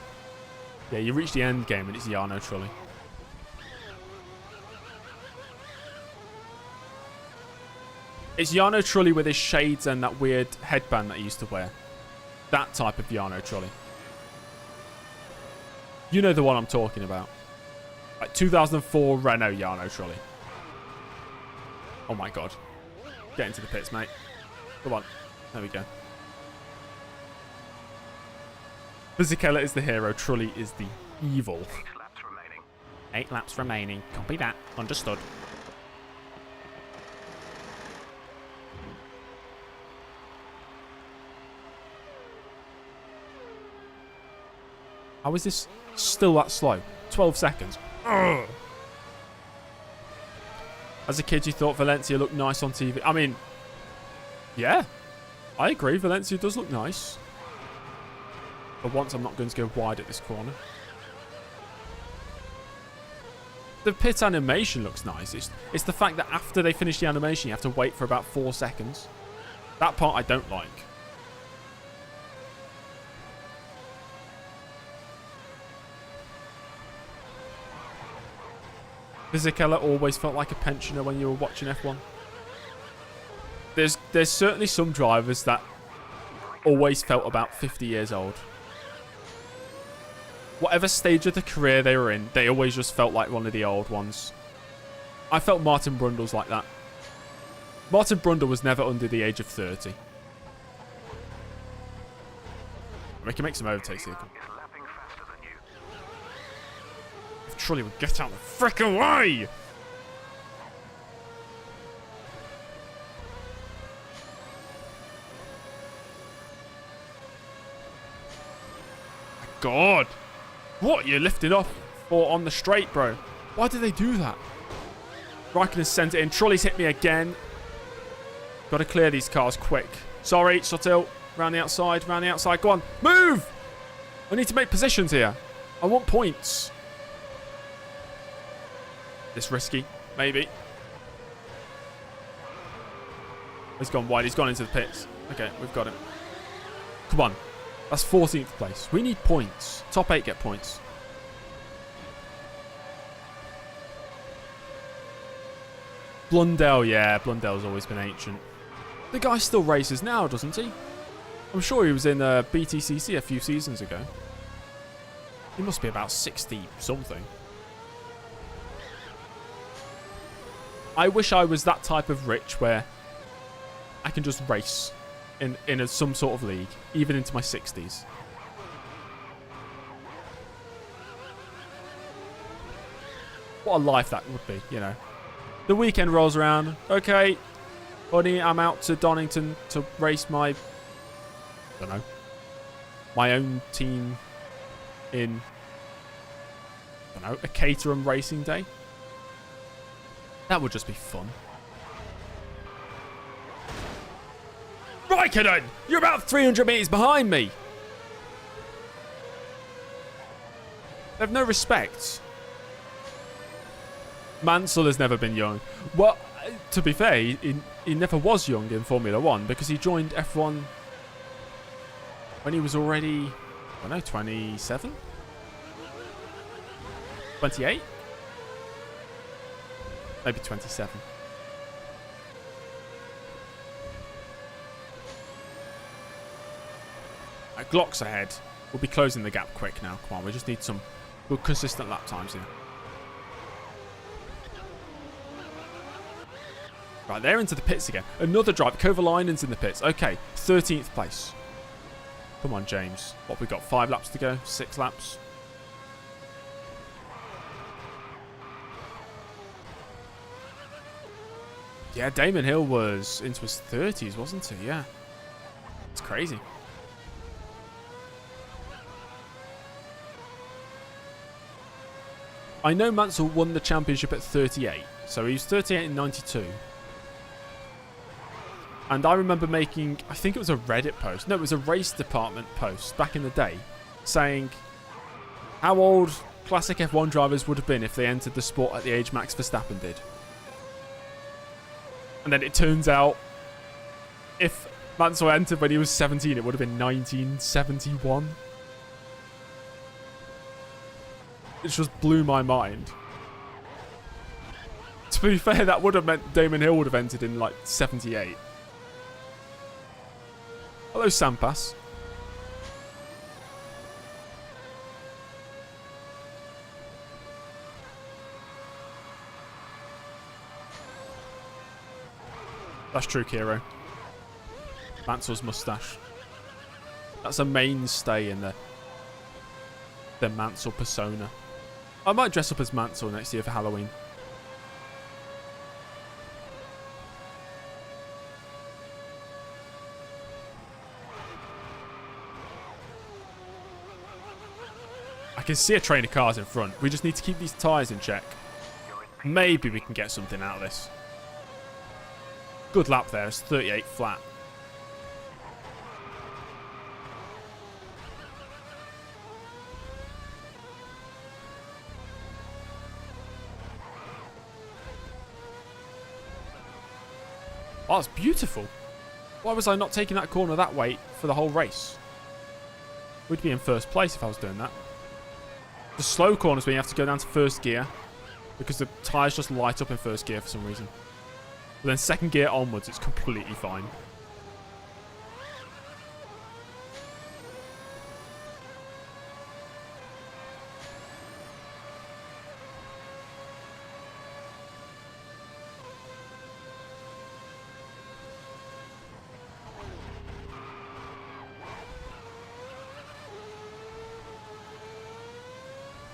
Yeah, you reach the end game and it's Jarno Trulli. It's Jarno Trulli with his shades and that weird headband that he used to wear. That type of Jarno Trulli. You know the one I'm talking about. Like 2004 Renault Jarno Trulli. Oh my god. Get into the pits, mate. Come on. There we go. Fisichella is the hero. Trulli is the evil. 8 laps remaining. 8 laps remaining. Copy that. Understood. How is this still that slow? 12 seconds. Ugh. As a kid, you thought Valencia looked nice on TV. I mean, yeah. I agree. Valencia does look nice. But once, I'm not going to go wide at this corner. The pit animation looks nice. It's the fact that after they finish the animation, you have to wait for about 4 seconds. That part I don't like. Fisichella always felt like a pensioner when you were watching F1. There's certainly some drivers that always felt about 50 years old. Whatever stage of the career they were in, they always just felt like one of the old ones. I felt Martin Brundle's like that. Martin Brundle was never under the age of 30. We can make some overtakes here. Trolley would get out of the frickin' way! God. What? You're lifting off for on the straight, bro. Why did they do that? Raikkonen sent it in. Trolley's hit me again. Got to clear these cars quick. Sorry, Sotil. Round the outside, round the outside. Go on. Move! I need to make positions here. I want points. This risky. Maybe. He's gone wide. He's gone into the pits. Okay, we've got him. Come on. That's 14th place. We need points. Top 8 get points. Blundell, yeah. Blundell's always been ancient. The guy still races now, doesn't he? I'm sure he was in BTCC a few seasons ago. He must be about 60 something. I wish I was that type of rich where I can just race in some sort of league, even into my 60s. What a life that would be, you know. The weekend rolls around. Okay, buddy, I'm out to Donington to race my, I don't know, my own team in, I don't know, a Caterham racing day. That would just be fun. Raikkonen! You're about 300 metres behind me! They have no respect. Mansell has never been young. Well, to be fair, he never was young in Formula 1 because he joined F1 when he was already, I don't know, 27? 28? Maybe 27. Glock's ahead. We'll be closing the gap quick now. Come on, we just need some good consistent lap times here. Right, they're into the pits again. Another drive. Kovalainen's in the pits. Okay, 13th place. Come on, James. What, we got 5 laps to go? 6 laps? Yeah, Damon Hill was into his 30s, wasn't he? Yeah. It's crazy. I know Mansell won the championship at 38. So he was 38 in 92. And I remember making, I think it was a Reddit post. No, it was a race department post back in the day saying how old classic F1 drivers would have been if they entered the sport at the age Max Verstappen did. And then it turns out if Mansell entered when he was 17, it would have been 1971. It just blew my mind. To be fair, that would have meant Damon Hill would have entered in like 78. Hello, Sampas. That's true, Kiro. Mansell's moustache. That's a mainstay in the Mansell persona. I might dress up as Mansell next year for Halloween. I can see a train of cars in front. We just need to keep these tyres in check. Maybe we can get something out of this. Good lap there. It's 38 flat. Oh, it's beautiful. Why was I not taking that corner that way for the whole race? We'd be in first place if I was doing that. The slow corners when you have to go down to first gear because the tyres just light up in first gear for some reason. But then second gear onwards, it's completely fine.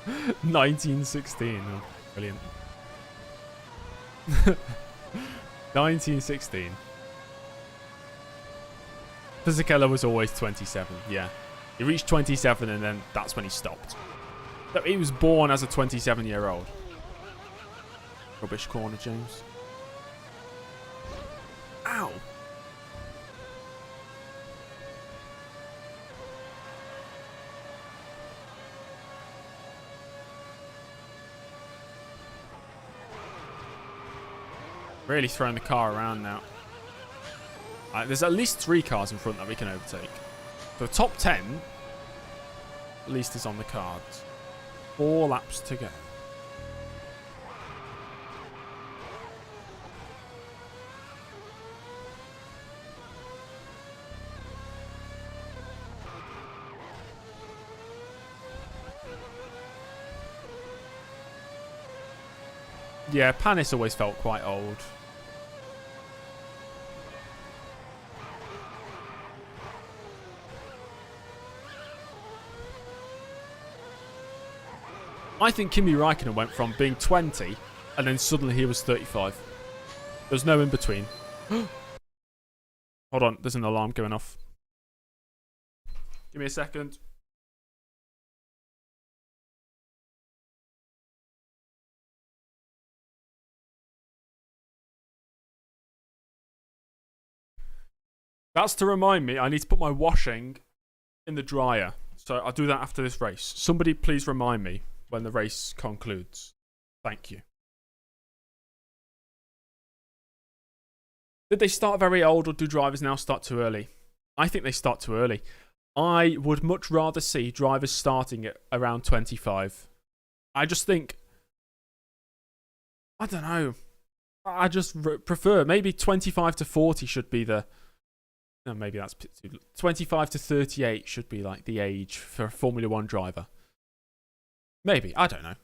1916. Oh, brilliant. 1916. Fisichella was always 27, yeah. He reached 27 and then that's when he stopped. So he was born as a 27-year-old. Rubbish corner, James. Ow! Really throwing the car around now. There's at least 3 cars in front that we can overtake. The top 10 at least is on the cards. 4 laps to go. Yeah, Panis always felt quite old. I think Kimi Räikkönen went from being 20 and then suddenly he was 35. There's no in between. Hold on, there's an alarm going off. Give me a second. That's to remind me I need to put my washing in the dryer. So I'll do that after this race. Somebody please remind me when the race concludes. Thank you. Did they start very old or do drivers now start too early? I think they start too early. I would much rather see drivers starting at around 25. I just think... I don't know. I just prefer... Maybe 25 to 40 should be the... No, maybe that's... 25 to 38 should be like the age for a Formula 1 driver. Maybe. I don't know.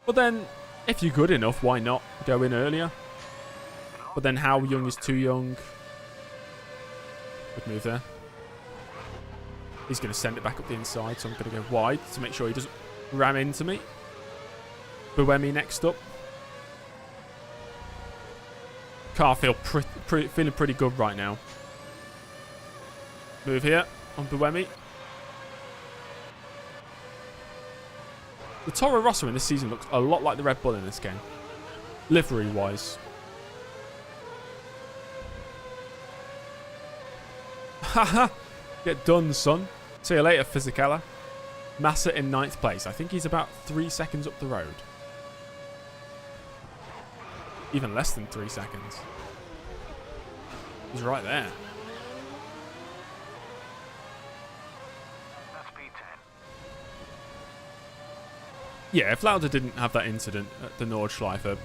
But then, if you're good enough, why not go in earlier? But then how young is too young? Good move there. He's going to send it back up the inside, so I'm going to go wide to make sure he doesn't ram into me. Buemi next up. Car feeling pretty good right now. Move here on Buemi. The Toro Rosso in this season looks a lot like the Red Bull in this game. Livery-wise. Haha! Get done, son. See you later, Fisichella. Massa in 9th place. I think he's about 3 seconds up the road. Even less than 3 seconds. He's right there. Yeah, if Lauda didn't have that incident at the Nordschleife,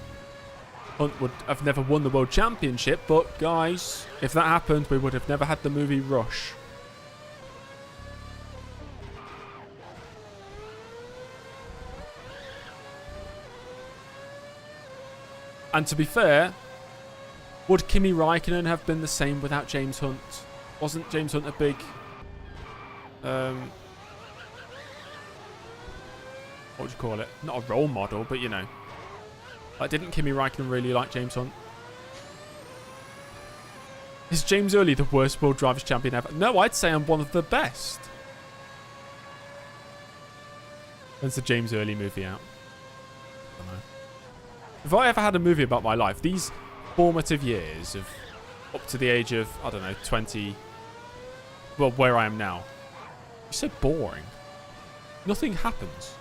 Hunt would have never won the World Championship. But, guys, if that happened, we would have never had the movie Rush. And to be fair, would Kimi Räikkönen have been the same without James Hunt? Wasn't James Hunt a big... what would you call it? Not a role model, but you know. Like, didn't Kimi Räikkönen really like James Hunt? Is James Early the worst World Drivers' Champion ever? No, I'd say I'm one of the best. When's the James Early movie out? I don't know. If I ever had a movie about my life, these formative years of up to the age of, I don't know, 20... Well, where I am now. You said boring. Nothing happens.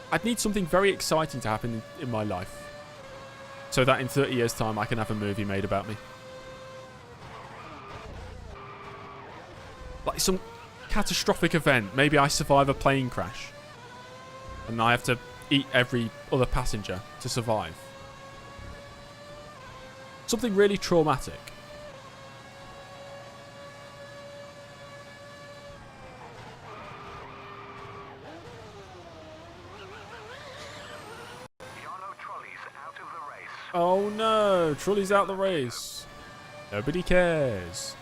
I'd need something very exciting to happen in my life. So that in 30 years' time, I can have a movie made about me. Like some catastrophic event. Maybe I survive a plane crash. And I have to eat every other passenger to survive. Something really traumatic. Oh no, Trulli's out the race. Nobody cares.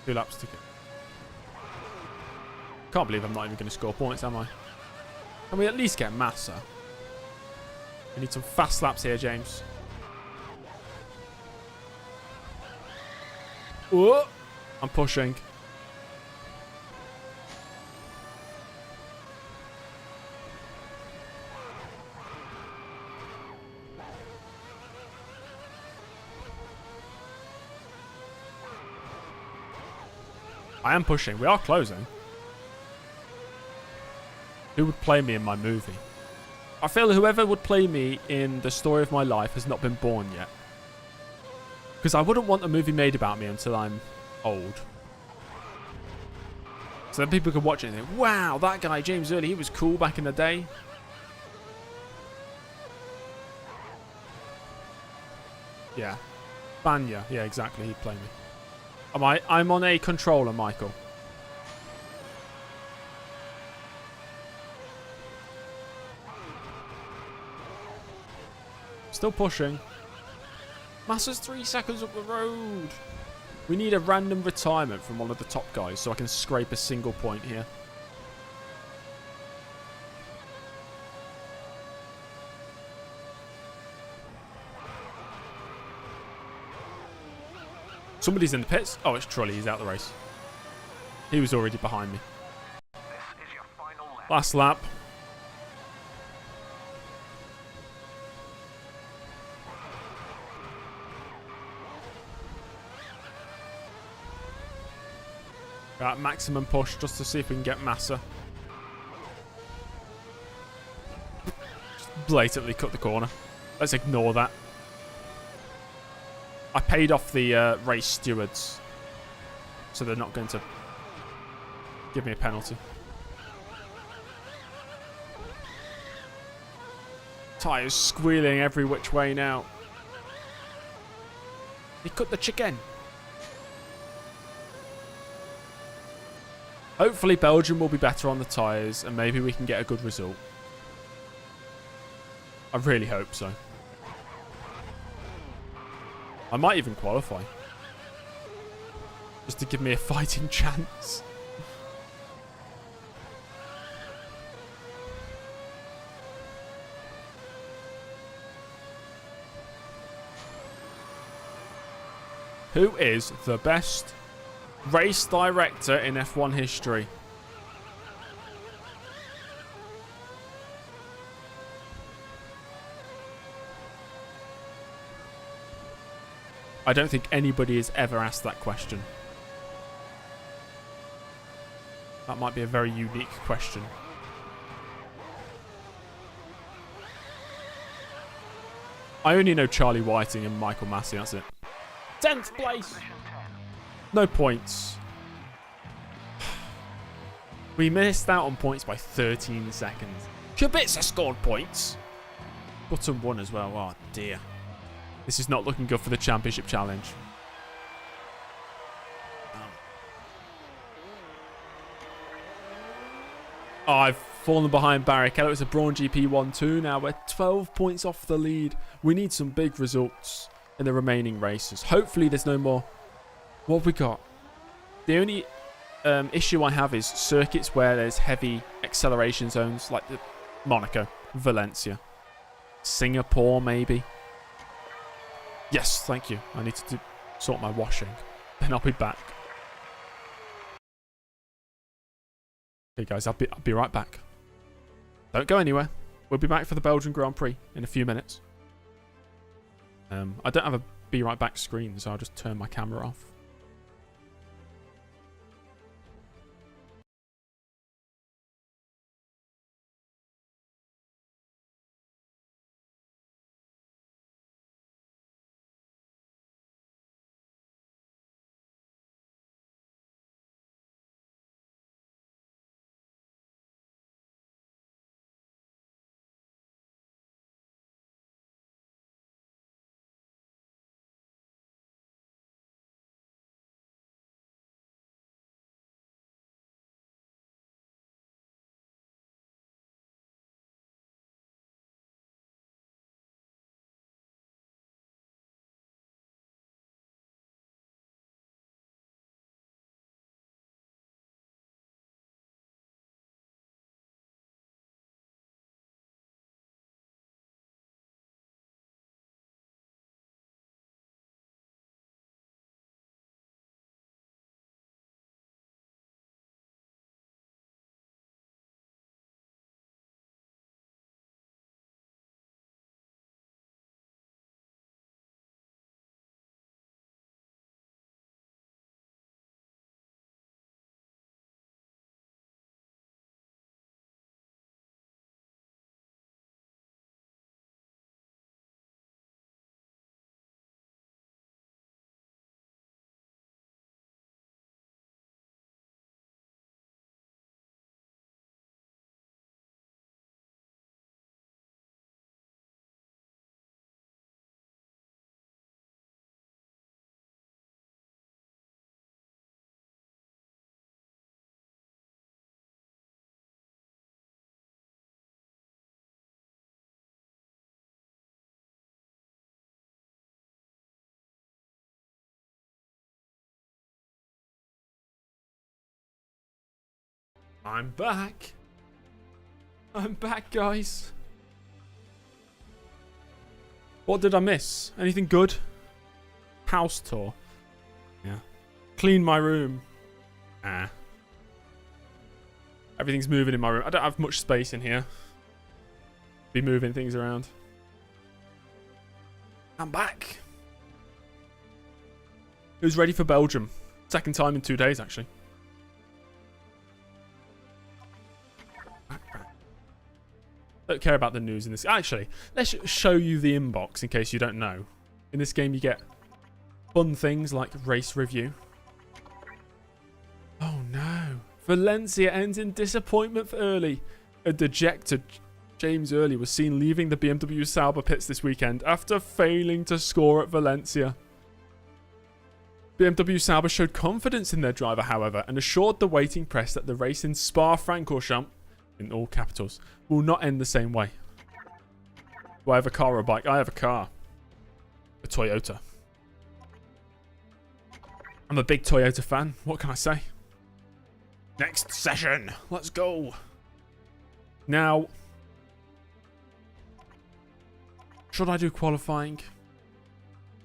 2 laps to go. Can't believe I'm not even going to score points, am I? Can we at least get Massa? We need some fast laps here, James. Oh, I'm pushing. I am pushing. We are closing. Who would play me in my movie? I feel whoever would play me in the story of my life has not been born yet. Because I wouldn't want a movie made about me until I'm old. So then people can watch it and think, wow, that guy, James Early, he was cool back in the day. Yeah. Banya. Yeah, exactly. He'd play me. I'm on a controller, Michael. Still pushing. Massa's 3 seconds up the road. We need a random retirement from one of the top guys so I can scrape a single point here. Somebody's in the pits. Oh, it's Trulli. He's out the race. He was already behind me. This is your final lap. Last lap. Right, maximum push just to see if we can get Massa. Just blatantly cut the corner. Let's ignore that. I paid off the race stewards, so they're not going to give me a penalty. Tyres squealing every which way now. He cut the chicken. Hopefully Belgium will be better on the tyres and maybe we can get a good result. I really hope so. I might even qualify. Just to give me a fighting chance. Who is the best race director in F1 history? I don't think anybody has ever asked that question. That might be a very unique question. I only know Charlie Whiting and Michael Massey, that's it. 10th place! No points. We missed out on points by 13 seconds. Kubica scored points. Button 1 as well. Oh dear. This is not looking good for the championship challenge. Oh, I've fallen behind Barrichello. It's a Braun GP 1-2 now. We're 12 points off the lead. We need some big results in the remaining races. Hopefully there's no more. What have we got? The only issue I have is circuits where there's heavy acceleration zones, like the Monaco, Valencia, Singapore maybe. Yes, thank you. I need to sort my washing. Then I'll be back. Okay, guys, I'll be right back. Don't go anywhere. We'll be back for the Belgian Grand Prix in a few minutes. I don't have a be right back screen, so I'll just turn my camera off. I'm back. I'm back, guys. What did I miss? Anything good? House tour. Yeah. Clean my room. Ah. Everything's moving in my room. I don't have much space in here. Be moving things around. I'm back. Who's ready for Belgium? Second time in 2 days, actually. Don't care about the news in this. Actually, let's show you the inbox in case you don't know. In this game, you get fun things like race review. Oh no. Valencia ends in disappointment for Early. A dejected James Early was seen leaving the BMW Sauber pits this weekend after failing to score at Valencia. BMW Sauber showed confidence in their driver, however, and assured the waiting press that the race in Spa-Francorchamps, in all capitals, will not end the same way. Do I have a car or a bike? I have a car. A Toyota. I'm a big Toyota fan. What can I say? Next session. Let's go. Now, should I do qualifying?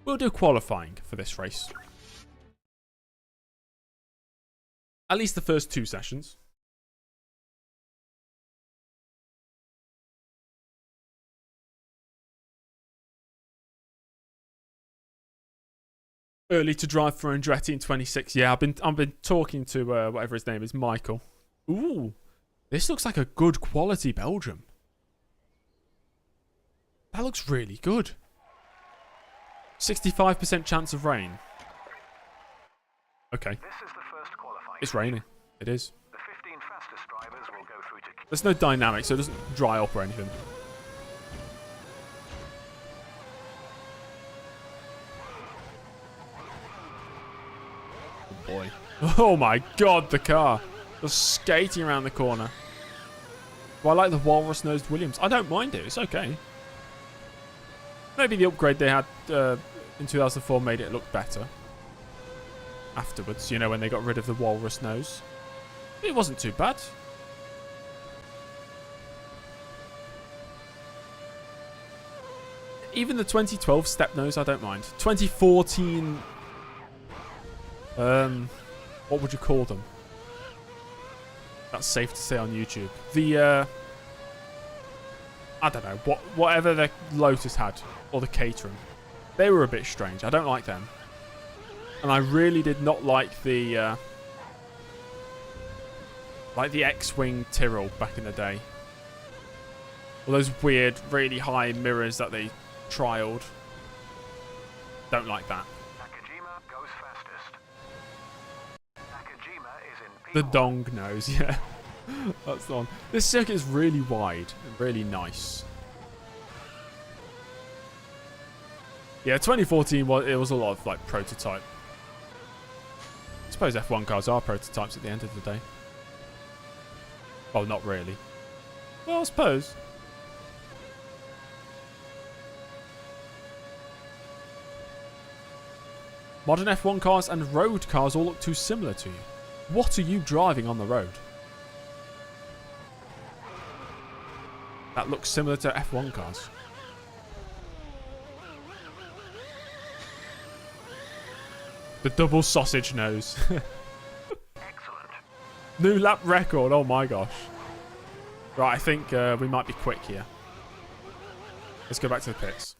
We'll do qualifying for this race. At least the first 2 sessions. Early to drive for Andretti in 26. Yeah, I've been talking to whatever his name is, Michael. Ooh, this looks like a good quality Belgium. That looks really good. 65% chance of rain. Okay. This is the first qualifying. It's raining. It is. The 15 fastest drivers will go through to... There's no dynamic, so it doesn't dry up or anything. Oh boy. Oh my god, the car. Just skating around the corner. Well, I like the walrus-nosed Williams. I don't mind it. It's okay. Maybe the upgrade they had in 2004 made it look better. Afterwards, you know, when they got rid of the walrus nose. It wasn't too bad. Even the 2012 step nose, I don't mind. 2014... what would you call them? That's safe to say on YouTube. The, I don't know. Whatever the Lotus had. Or the Caterham. They were a bit strange. I don't like them. And I really did not like the X-Wing Tyrrell back in the day. All those weird, really high mirrors that they trialed. Don't like that. Nakajima goes fastest. Nakajima is in P1. The dong nose, yeah. That's the one. This circuit is really wide and really nice. Yeah, 2014 was a lot of like prototype. I suppose F1 cars are prototypes at the end of the day. Well, not really. Well, I suppose. Modern F1 cars and road cars all look too similar to you. What are you driving on the road? That looks similar to F1 cars. The double sausage nose. Excellent. New lap record. Oh my gosh. Right, I think we might be quick here. Let's go back to the pits.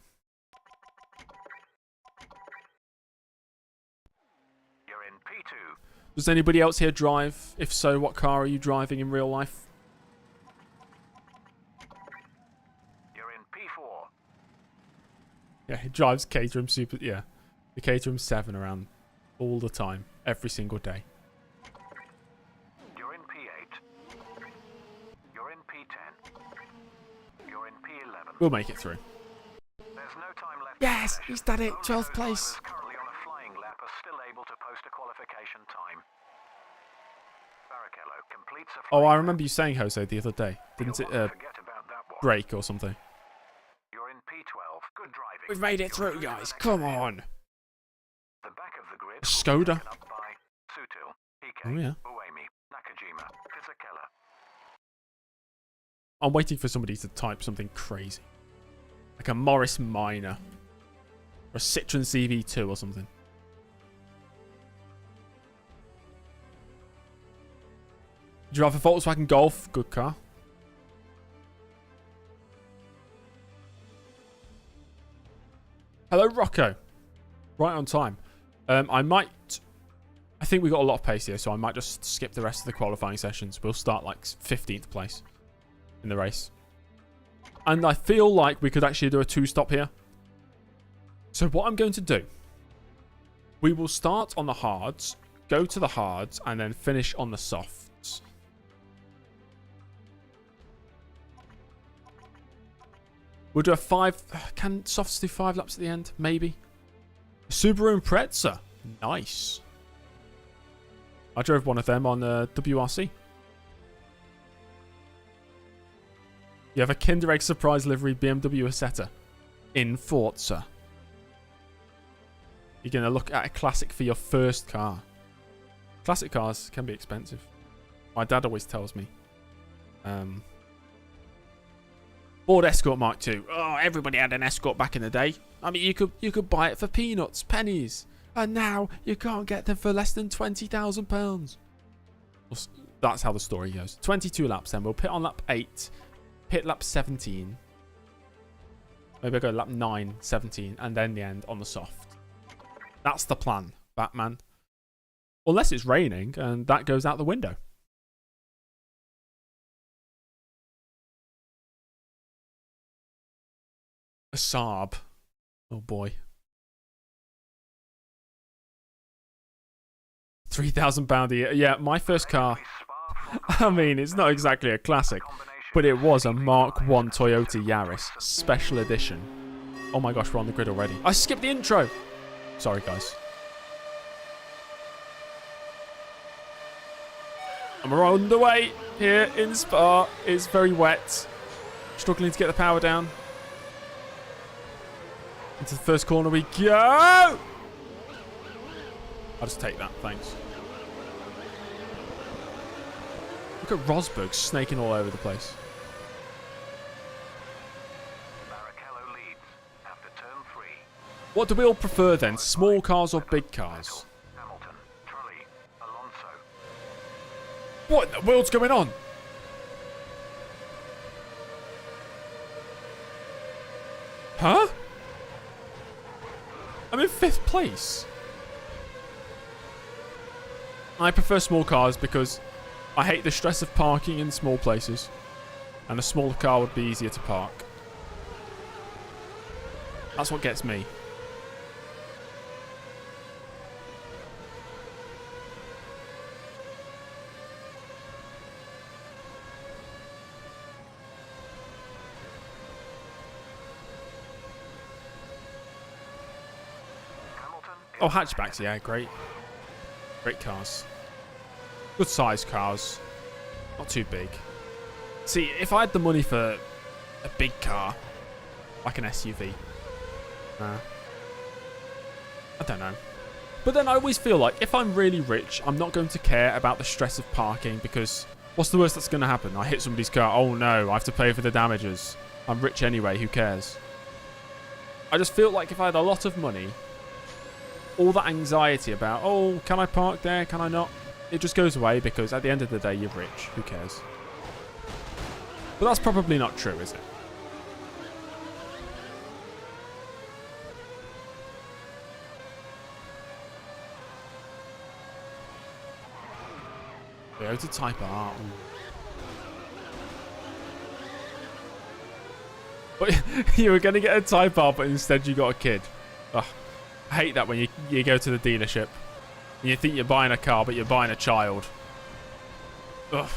You're in P2. Does anybody else here drive? If so, what car are you driving in real life? You're in P4. Yeah, he drives Caterham Super... Yeah. The Caterham 7 around all the time. Every single day. You're in P8. You're in P10. You're in P11. We'll make it through. There's no time left. Yes, he's done it. Only 12th those place. drivers currently on a flying lap are still able to post a qualification time. Barrichello completes a Oh, flying I lap. remember you saying, Jose, the other day. Didn't You'll it want to forget about that one. break or something? You're in P12. Good driving. We've made it You're through, through to the guys. next Come session. on. The back of the grid Skoda. will be taken up by Sutil, Ike, Oh, yeah. Uemi, Nakajima, Fizikella. I'm waiting for somebody to type something crazy. Like a Morris Minor. Or a Citroen CV2 or something. Do you have a Volkswagen Golf? Good car. Hello, Rocco. Right on time. I think we got a lot of pace here, so I might just skip the rest of the qualifying sessions. We'll start like 15th place in the race. And I feel like we could actually do a 2-stop here. So what I'm going to do, we will start on the hards, go to the hards, and then finish on the softs. We'll do a 5... Can softs do 5 laps at the end? Maybe. Subaru Impreza. Nice. I drove one of them on WRC. You have a Kinder Egg surprise livery BMW Isetta in Forza. You're going to look at a classic for your first car. Classic cars can be expensive. My dad always tells me. Ford Escort Mark II. Oh, everybody had an Escort back in the day. I mean, you could buy it for peanuts, pennies. And now you can't get them for less than £20,000. That's how the story goes. 22 laps then. We'll pit on lap 8. Pit lap 17. Maybe I'll go lap 9, 17. And then the end on the soft. That's the plan, Batman. Unless it's raining and that goes out the window. A Saab. Oh boy. £3,000 a year. Yeah, my first car. I mean, it's not exactly a classic, but it was a Mark 1 Toyota Yaris Special Edition. Oh my gosh, we're on the grid already. I skipped the intro. Sorry, guys. And we're on the way here in Spa. It's very wet. Struggling to get the power down. Into the first corner we go. I'll just take that, thanks. Look at Rosberg snaking all over the place. Barrichello leads after turn 3. What do we all prefer then? Small cars or big cars? Hamilton, Trulli, Alonso. What in the world's going on? Huh? I'm in 5th place. I prefer small cars because I hate the stress of parking in small places. And a smaller car would be easier to park. That's what gets me. Oh, hatchbacks, yeah, great. Great cars. Good size cars. Not too big. See, if I had the money for a big car, like an SUV, I don't know. But then I always feel like if I'm really rich, I'm not going to care about the stress of parking because what's the worst that's going to happen? I hit somebody's car. Oh no, I have to pay for the damages. I'm rich anyway, who cares? I just feel like if I had a lot of money, all that anxiety about, oh, can I park there? Can I not? It just goes away because at the end of the day, you're rich. Who cares? But that's probably not true, is it? Go to Type R. But you were going to get a Type R, but instead you got a kid. Ugh. I hate that when you go to the dealership and you think you're buying a car, but you're buying a child. Ugh.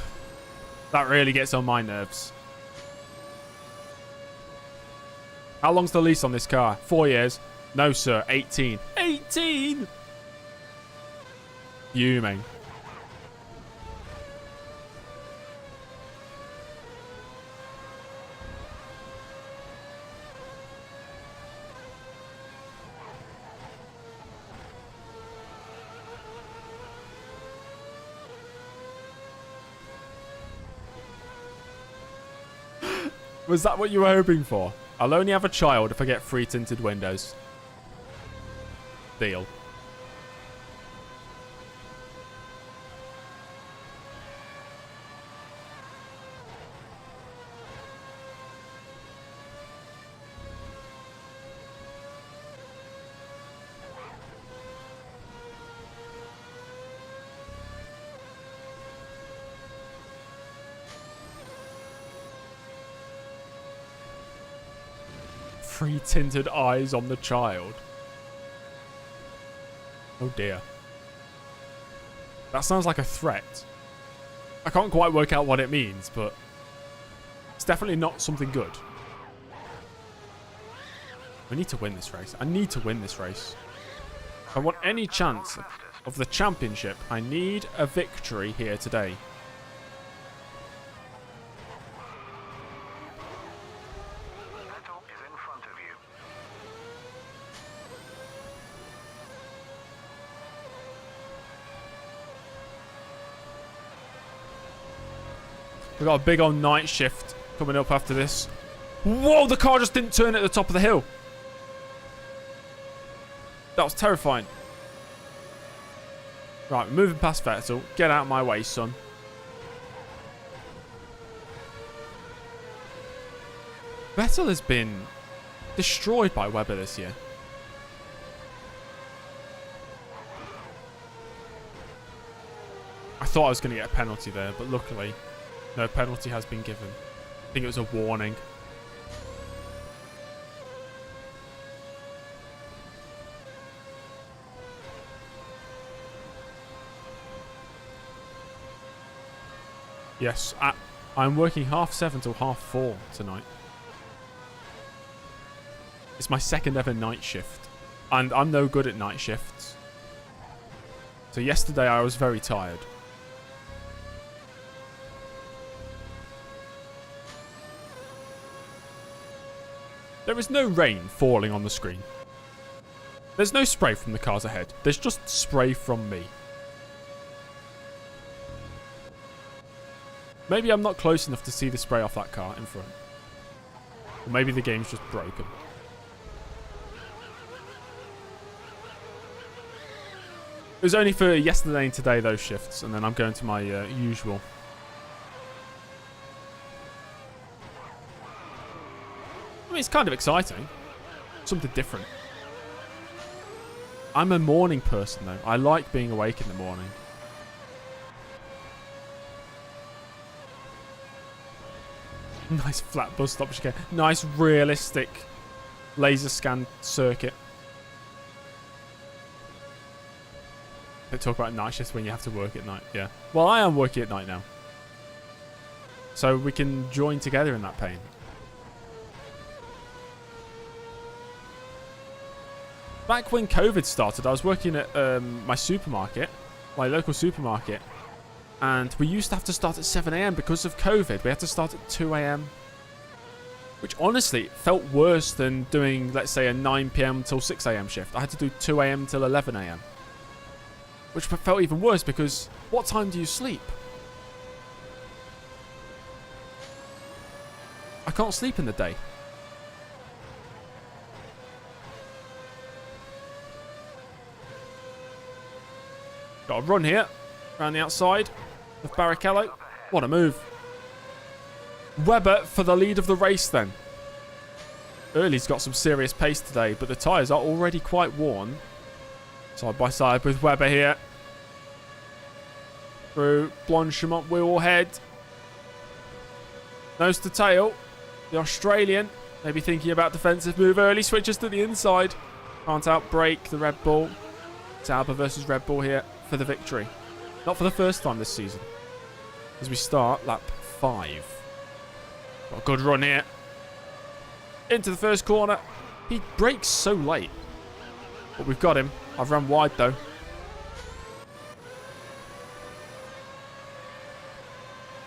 That really gets on my nerves. How long's the lease on this car? 4 years? No, sir. 18. 18! Fuming. Was that what you were hoping for? I'll only have a child if I get free tinted windows. Deal. Free tinted eyes on the child. Oh dear. That sounds like a threat. I can't quite work out what it means, but it's definitely not something good. I need to win this race. I need to win this race. If I want any chance of the championship, I need a victory here today. We've got a big old night shift coming up after this. Whoa, the car just didn't turn at the top of the hill. That was terrifying. Right, we're moving past Vettel. Get out of my way, son. Vettel has been destroyed by Webber this year. I thought I was going to get a penalty there, but luckily no penalty has been given. I think it was a warning. Yes, I'm working 7:30 till 4:30 tonight. It's my second ever night shift. And I'm no good at night shifts. So yesterday I was very tired. There is no rain falling on the screen. There's no spray from the cars ahead. There's just spray from me. Maybe I'm not close enough to see the spray off that car in front. Or maybe the game's just broken. It was only for yesterday and today, those shifts, and then I'm going to my usual. I mean, it's kind of exciting. Something different. I'm a morning person, though. I like being awake in the morning. Nice flat bus stop chicane. Nice realistic laser scan circuit. They talk about night shifts when you have to work at night. Yeah. Well, I am working at night now. So we can join together in that pain. Back when COVID started, I was working at my supermarket, my local supermarket, and we used to have to start at 7 a.m. because of COVID. We had to start at 2 a.m. Which honestly felt worse than doing, let's say, a 9 p.m. till 6 a.m. shift. I had to do 2 a.m. till 11 a.m. Which felt even worse because what time do you sleep? I can't sleep in the day. Got a run here, around the outside of Barrichello. What a move. Webber for the lead of the race then. Early's got some serious pace today, but the tyres are already quite worn. Side by side with Webber here. Through Blanchimont wheel head. Nose to tail. The Australian maybe thinking about defensive move early. Switches to the inside. Can't outbrake the Red Bull. Sauber versus Red Bull here for the victory. Not for the first time this season. As we start lap 5. Got a good run here. Into the first corner. He brakes so late. But we've got him. I've run wide though.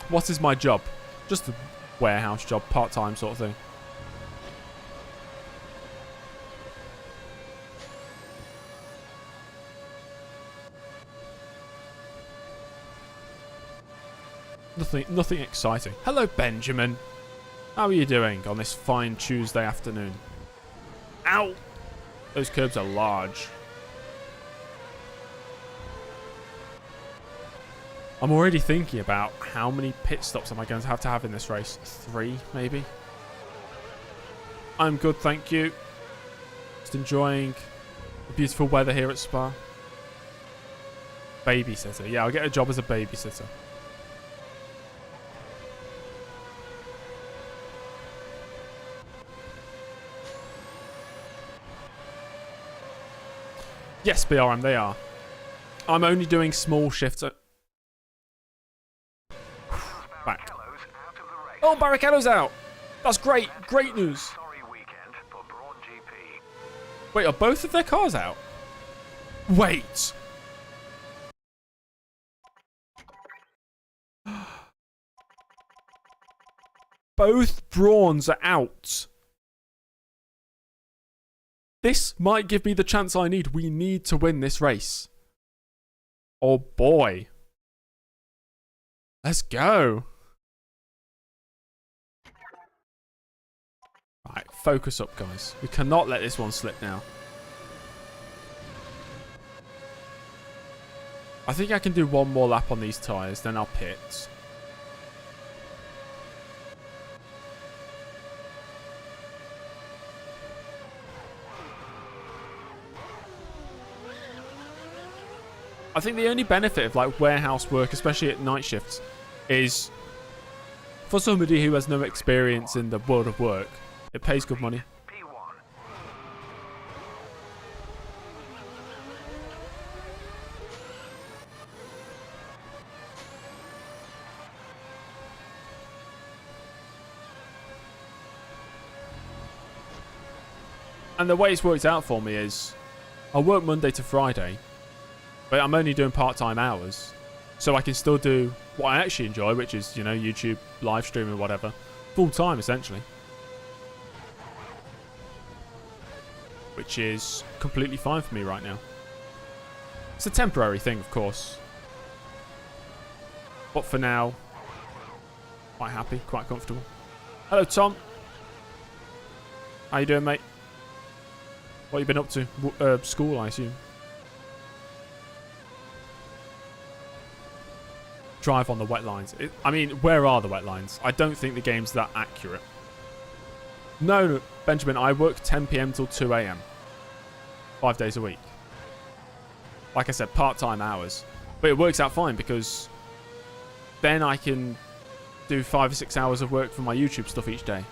What is my job? Just a warehouse job, part-time sort of thing. Nothing exciting. Hello, Benjamin. How are you doing on this fine Tuesday afternoon? Ow! Those curbs are large. I'm already thinking about how many pit stops am I going to have in this race. 3, maybe? I'm good, thank you. Just enjoying the beautiful weather here at Spa. Babysitter. Yeah, I'll get a job as a babysitter. Yes, BRM, they are. I'm only doing small shifts. Back. Oh, Barrichello's out. That's great. Great news. Wait, are both of their cars out? Wait. Both Brawns are out. This might give me the chance I need. We need to win this race. Oh boy. Let's go. Right, focus up, guys. We cannot let this one slip now. I think I can do one more lap on these tyres, then I'll pit. I think the only benefit of like warehouse work, especially at night shifts, is for somebody who has no experience in the world of work, it pays good money. And the way it's worked out for me is I work Monday to Friday, but I'm only doing part-time hours, so I can still do what I actually enjoy, which is, you know, YouTube, live streaming, whatever, full-time essentially. Which is completely fine for me right now. It's a temporary thing, of course. But for now, quite happy, quite comfortable. Hello, Tom. How you doing, mate? What have you been up to? School, I assume. Drive on the wet lines. I mean, where are the wet lines? I don't think the game's that accurate. No, Benjamin, I work 10 PM till 2 AM. 5 days a week. Like I said, part-time hours. But it works out fine because then I can do 5 or 6 hours of work for my YouTube stuff each day.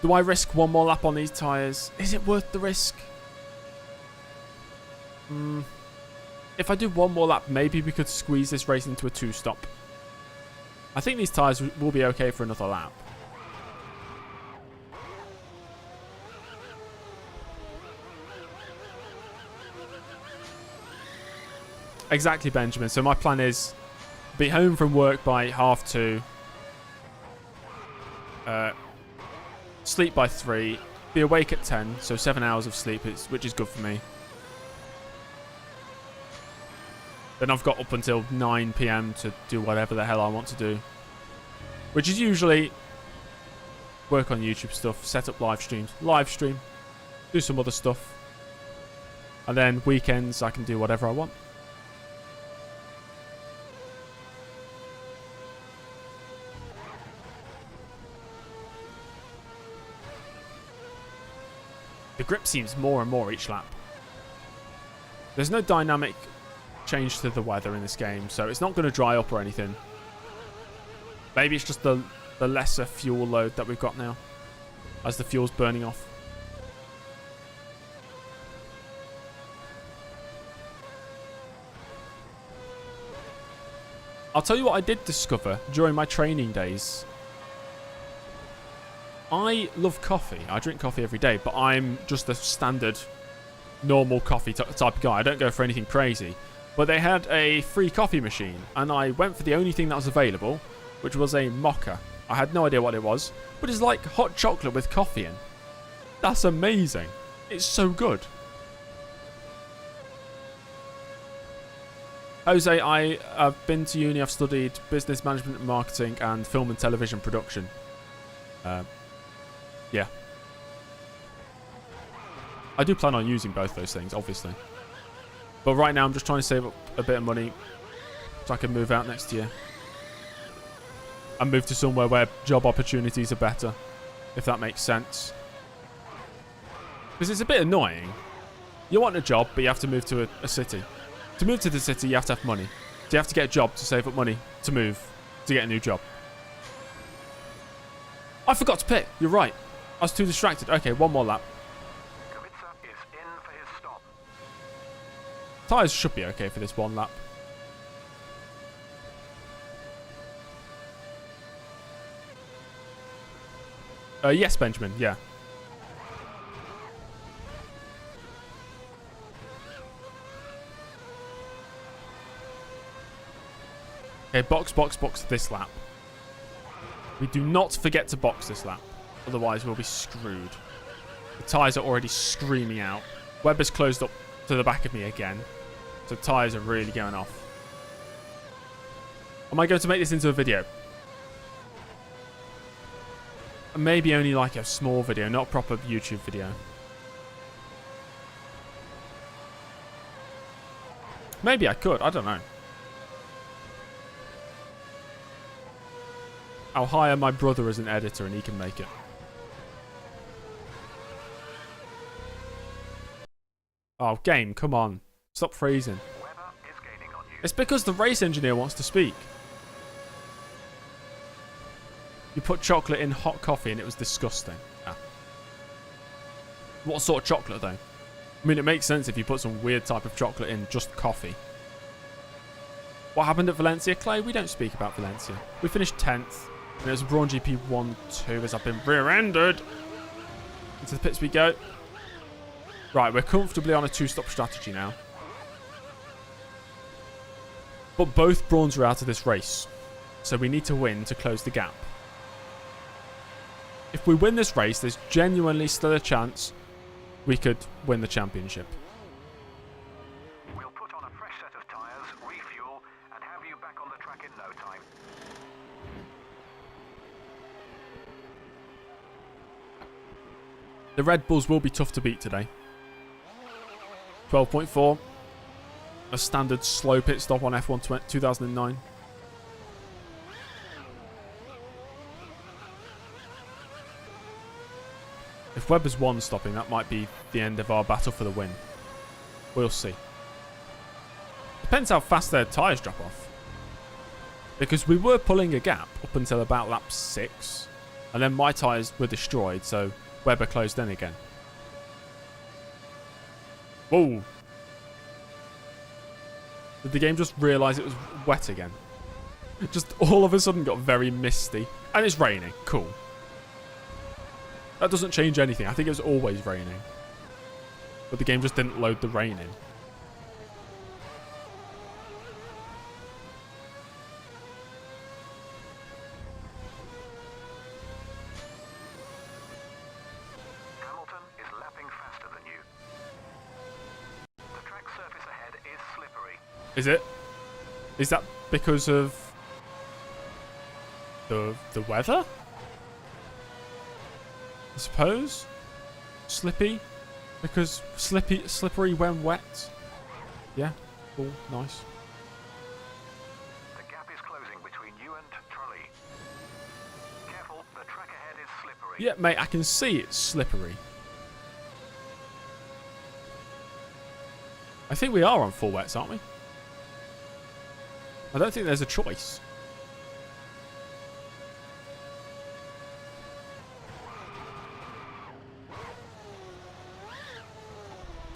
Do I risk one more lap on these tyres? Is it worth the risk? If I do one more lap, maybe we could squeeze this race into a 2-stop. I think these tyres will be okay for another lap. Exactly, Benjamin. So my plan is be home from work by 2:30. Sleep by 3. Be awake at 10. So 7 hours of sleep, which is good for me. Then I've got up until 9 PM to do whatever the hell I want to do. Which is usually work on YouTube stuff, set up live streams, live stream, do some other stuff. And then weekends I can do whatever I want. The grip seems more and more each lap. There's no dynamic change to the weather in this game, so it's not going to dry up or anything. Maybe it's just the lesser fuel load that we've got now as the fuel's burning off. I'll tell you what I did discover during my training days. I love coffee. I drink coffee every day, but I'm just a standard, normal coffee type of guy. I don't go for anything crazy. But they had a free coffee machine, and I went for the only thing that was available, which was a mocha. I had no idea what it was, but it's like hot chocolate with coffee in. That's amazing. It's so good. Jose, I have been to uni. I've studied business management and marketing and film and television production. Yeah. I do plan on using both those things, obviously. But right now I'm just trying to save up a bit of money so I can move out next year. And move to somewhere where job opportunities are better, if that makes sense. Because it's a bit annoying. You want a job, but you have to move to a city. To move to the city, you have to have money. So you have to get a job to save up money to move to get a new job. I forgot to pit. You're right. I was too distracted. Okay, one more lap. Kubica is in for his stop. Tyres should be okay for this one lap. Yes, Benjamin. Yeah. Okay, box this lap. We do not forget to box this lap. Otherwise, we'll be screwed. The tyres are already screaming out. Webber's closed up to the back of me again. So tyres are really going off. Am I going to make this into a video? Maybe only like a small video, not a proper YouTube video. Maybe I could. I don't know. I'll hire my brother as an editor and he can make it. Oh, game, come on. Stop freezing. It's because the race engineer wants to speak. You put chocolate in hot coffee and it was disgusting. Ah. What sort of chocolate, though? I mean, it makes sense if you put some weird type of chocolate in just coffee. What happened at Valencia, Clay? We don't speak about Valencia. We finished 10th. And it was Braun GP 1-2 as I've been rear-ended. Into the pits we go. Right, we're comfortably on a 2-stop strategy now. But both Brauns are out of this race. So we need to win to close the gap. If we win this race, there's genuinely still a chance we could win the championship. We'll put on a fresh set of tyres, refuel, and have you back on the track in no time. The Red Bulls will be tough to beat today. 12.4. A standard slow pit stop on F1 2009. If Webber's one stopping, that might be the end of our battle for the win. We'll see. Depends how fast their tyres drop off. Because we were pulling a gap up until about lap 6. And then my tyres were destroyed, so Webber closed in again. Whoa. Did the game just realise it was wet again? Just all of a sudden got very misty. And it's raining. Cool. That doesn't change anything. I think it was always raining. But the game just didn't load the rain in. Hamilton is lapping faster than you. The track surface ahead is slippery. Is it? Is that because of the weather? I suppose. Slippy, because slippery when wet. Yeah, cool, nice. The gap is closing between you and Trulli. Careful, the track ahead is slippery. Yeah, mate, I can see it's slippery. I think we are on full wets, aren't we? I don't think there's a choice.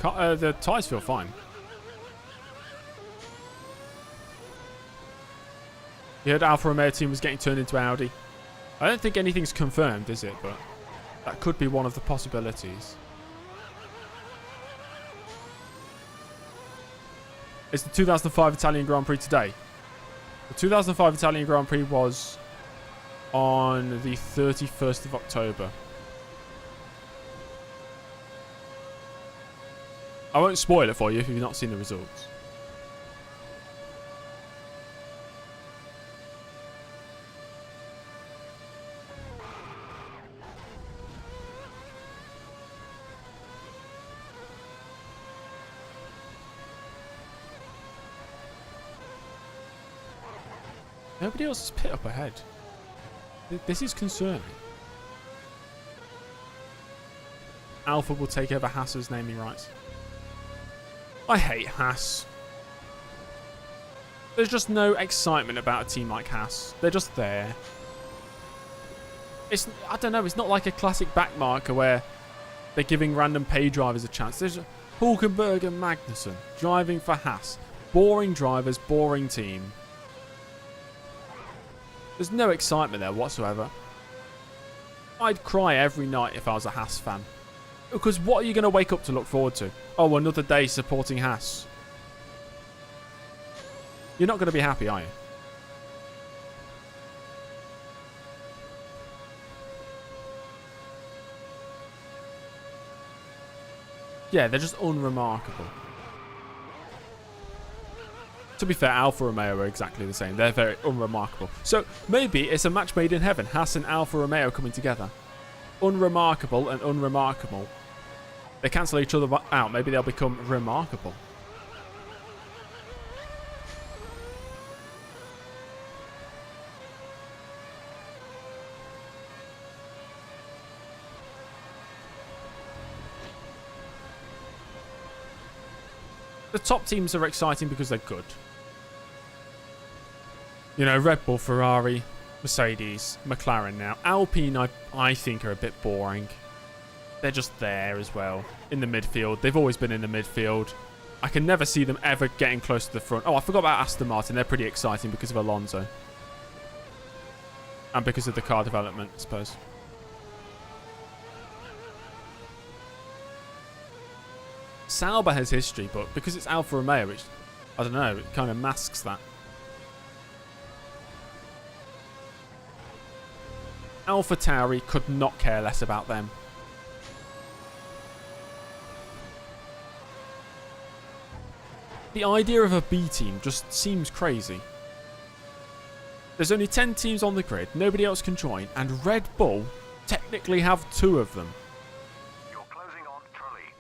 The tyres feel fine. You heard Alfa Romeo team was getting turned into Audi. I don't think anything's confirmed, is it? But that could be one of the possibilities. It's the 2005 Italian Grand Prix today. The 2005 Italian Grand Prix was on the 31st of October. I won't spoil it for you if you've not seen the results. Nobody else is pit up ahead. This is concerning. Alpha will take over Haas's naming rights. I hate Haas. There's just no excitement about a team like Haas. They're just there. I don't know, it's not like a classic backmarker where they're giving random pay drivers a chance. There's Hulkenberg and Magnussen driving for Haas. Boring drivers, boring team. There's no excitement there whatsoever. I'd cry every night if I was a Haas fan. Because what are you going to wake up to look forward to? Oh, another day supporting Haas. You're not going to be happy, are you? Yeah, they're just unremarkable. To be fair, Alfa Romeo are exactly the same. They're very unremarkable. So maybe it's a match made in heaven. Haas and Alfa Romeo coming together. Unremarkable and unremarkable. They cancel each other out. Maybe they'll become remarkable. The top teams are exciting because they're good. You know, Red Bull, Ferrari, Mercedes, McLaren now. Alpine, I think, are a bit boring. They're just there as well. In the midfield. They've always been in the midfield. I can never see them ever getting close to the front. Oh, I forgot about Aston Martin. They're pretty exciting because of Alonso. And because of the car development, I suppose. Sauber has history, but because it's Alfa Romeo, which, I don't know, it kind of masks that. AlphaTauri could not care less about them. The idea of a B team just seems crazy. There's only 10 teams on the grid, nobody else can join, and Red Bull technically have 2 of them. You're closing on Trulli.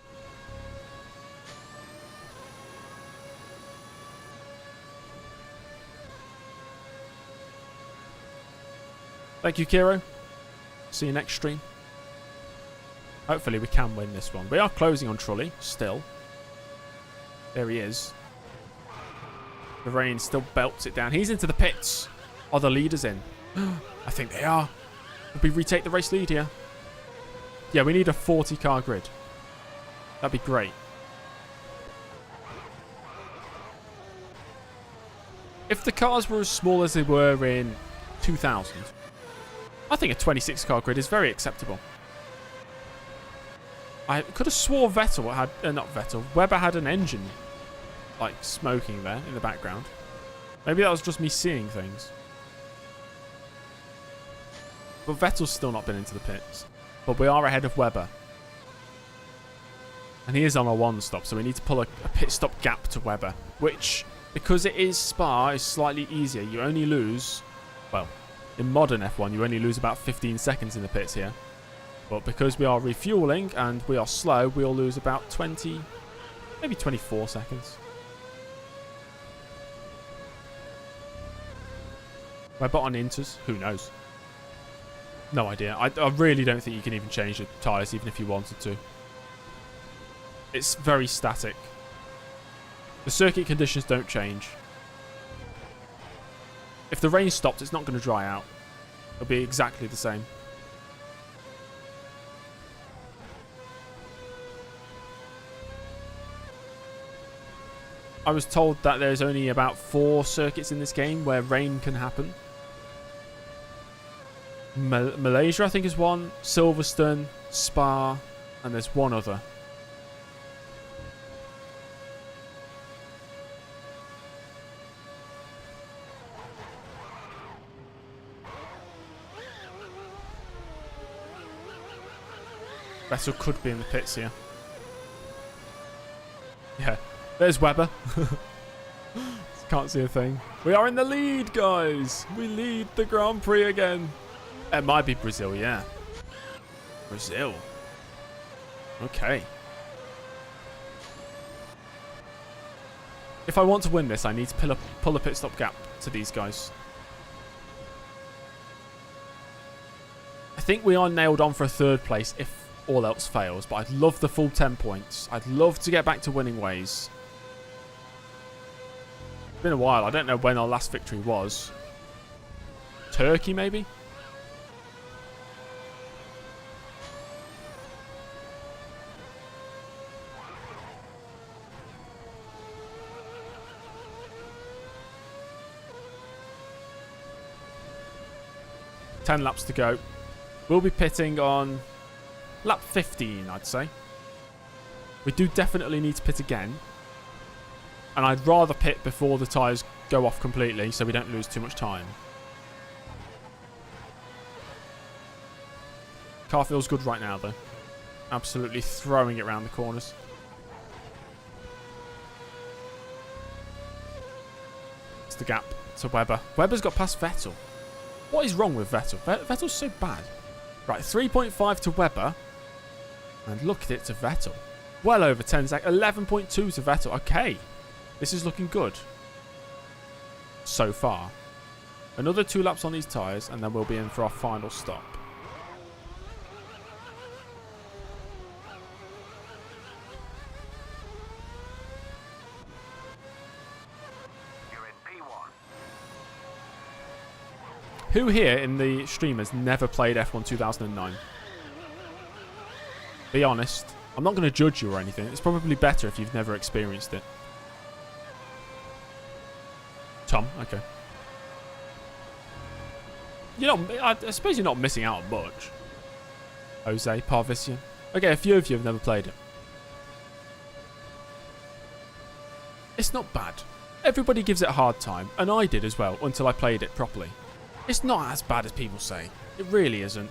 Thank you, Kiro. See you next stream. Hopefully we can win this one. We are closing on Trulli, still. There he is. The rain still belts it down. He's into the pits. Are the leaders in? I think they are. Will we retake the race lead here? Yeah, we need a 40-car grid. That'd be great. If the cars were as small as they were in 2000, I think a 26-car grid is very acceptable. I could have swore Vettel had... not Vettel. Webber had an engine, like, smoking there in the background. Maybe that was just me seeing things. But Vettel's still not been into the pits. But we are ahead of Webber. And he is on a 1-stop, so we need to pull a pit stop gap to Webber. Which, because it is Spa, is slightly easier. You only lose... well, in modern F1, you only lose about 15 seconds in the pits here. But because we are refueling and we are slow, we'll lose about 20, maybe 24 seconds. Webber on inters? Who knows? No idea. I really don't think you can even change the tyres even if you wanted to. It's very static. The circuit conditions don't change. If the rain stopped, it's not going to dry out. It'll be exactly the same. I was told that there's only about 4 circuits in this game where rain can happen. Malaysia, I think, is one. Silverstone, Spa, and there's one other. Vettel could be in the pits here. Yeah. There's Webber. Can't see a thing. We are in the lead, guys. We lead the Grand Prix again. It might be Brazil, yeah. Brazil. Okay. If I want to win this, I need to pull a pit stop gap to these guys. think we are nailed on for a 3rd place if all else fails. But I'd love the full 10 points. I'd love to get back to winning ways. It's been a while. I don't know when our last victory was. Turkey, maybe? Ten laps to go. We'll be pitting on lap 15, I'd say. We do definitely need to pit again. And I'd rather pit before the tyres go off completely so we don't lose too much time. Car feels good right now, though. Absolutely throwing it around the corners. It's the gap to Webber. Webber's got past Vettel. What is wrong with Vettel? Vettel's so bad. Right, 3.5 to Webber. And look at it to Vettel. Well over 10 seconds. 11.2 to Vettel. Okay. This is looking good. So far. Another 2 laps on these tyres and then we'll be in for our final stop. Who here in the streamers never played F1 2009? Be honest. I'm not going to judge you or anything. It's probably better if you've never experienced it. Tom, okay. I suppose you're not missing out on much. Jose, Parvisian. Okay, a few of you have never played it. It's not bad. Everybody gives it a hard time, and I did as well until I played it properly. It's not as bad as people say. It really isn't.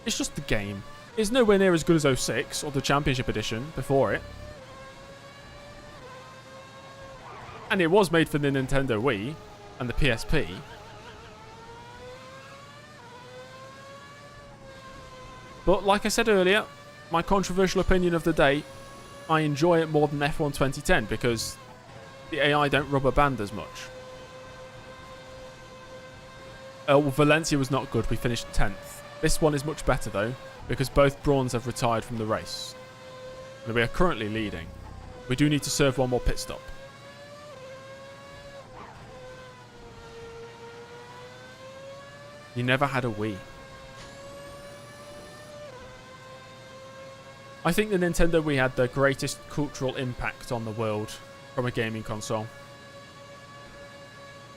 It's just the game. It's nowhere near as good as 06 or the Championship Edition before it. And it was made for the Nintendo Wii and the PSP. But like I said earlier, my controversial opinion of the day, I enjoy it more than F1 2010 because the AI don't rubber band as much. Valencia was not good. We finished 10th. This one is much better though, because both Brauns have retired from the race. And we are currently leading. We do need to serve one more pit stop. You never had a Wii. I think the Nintendo Wii had the greatest cultural impact on the world from a gaming console.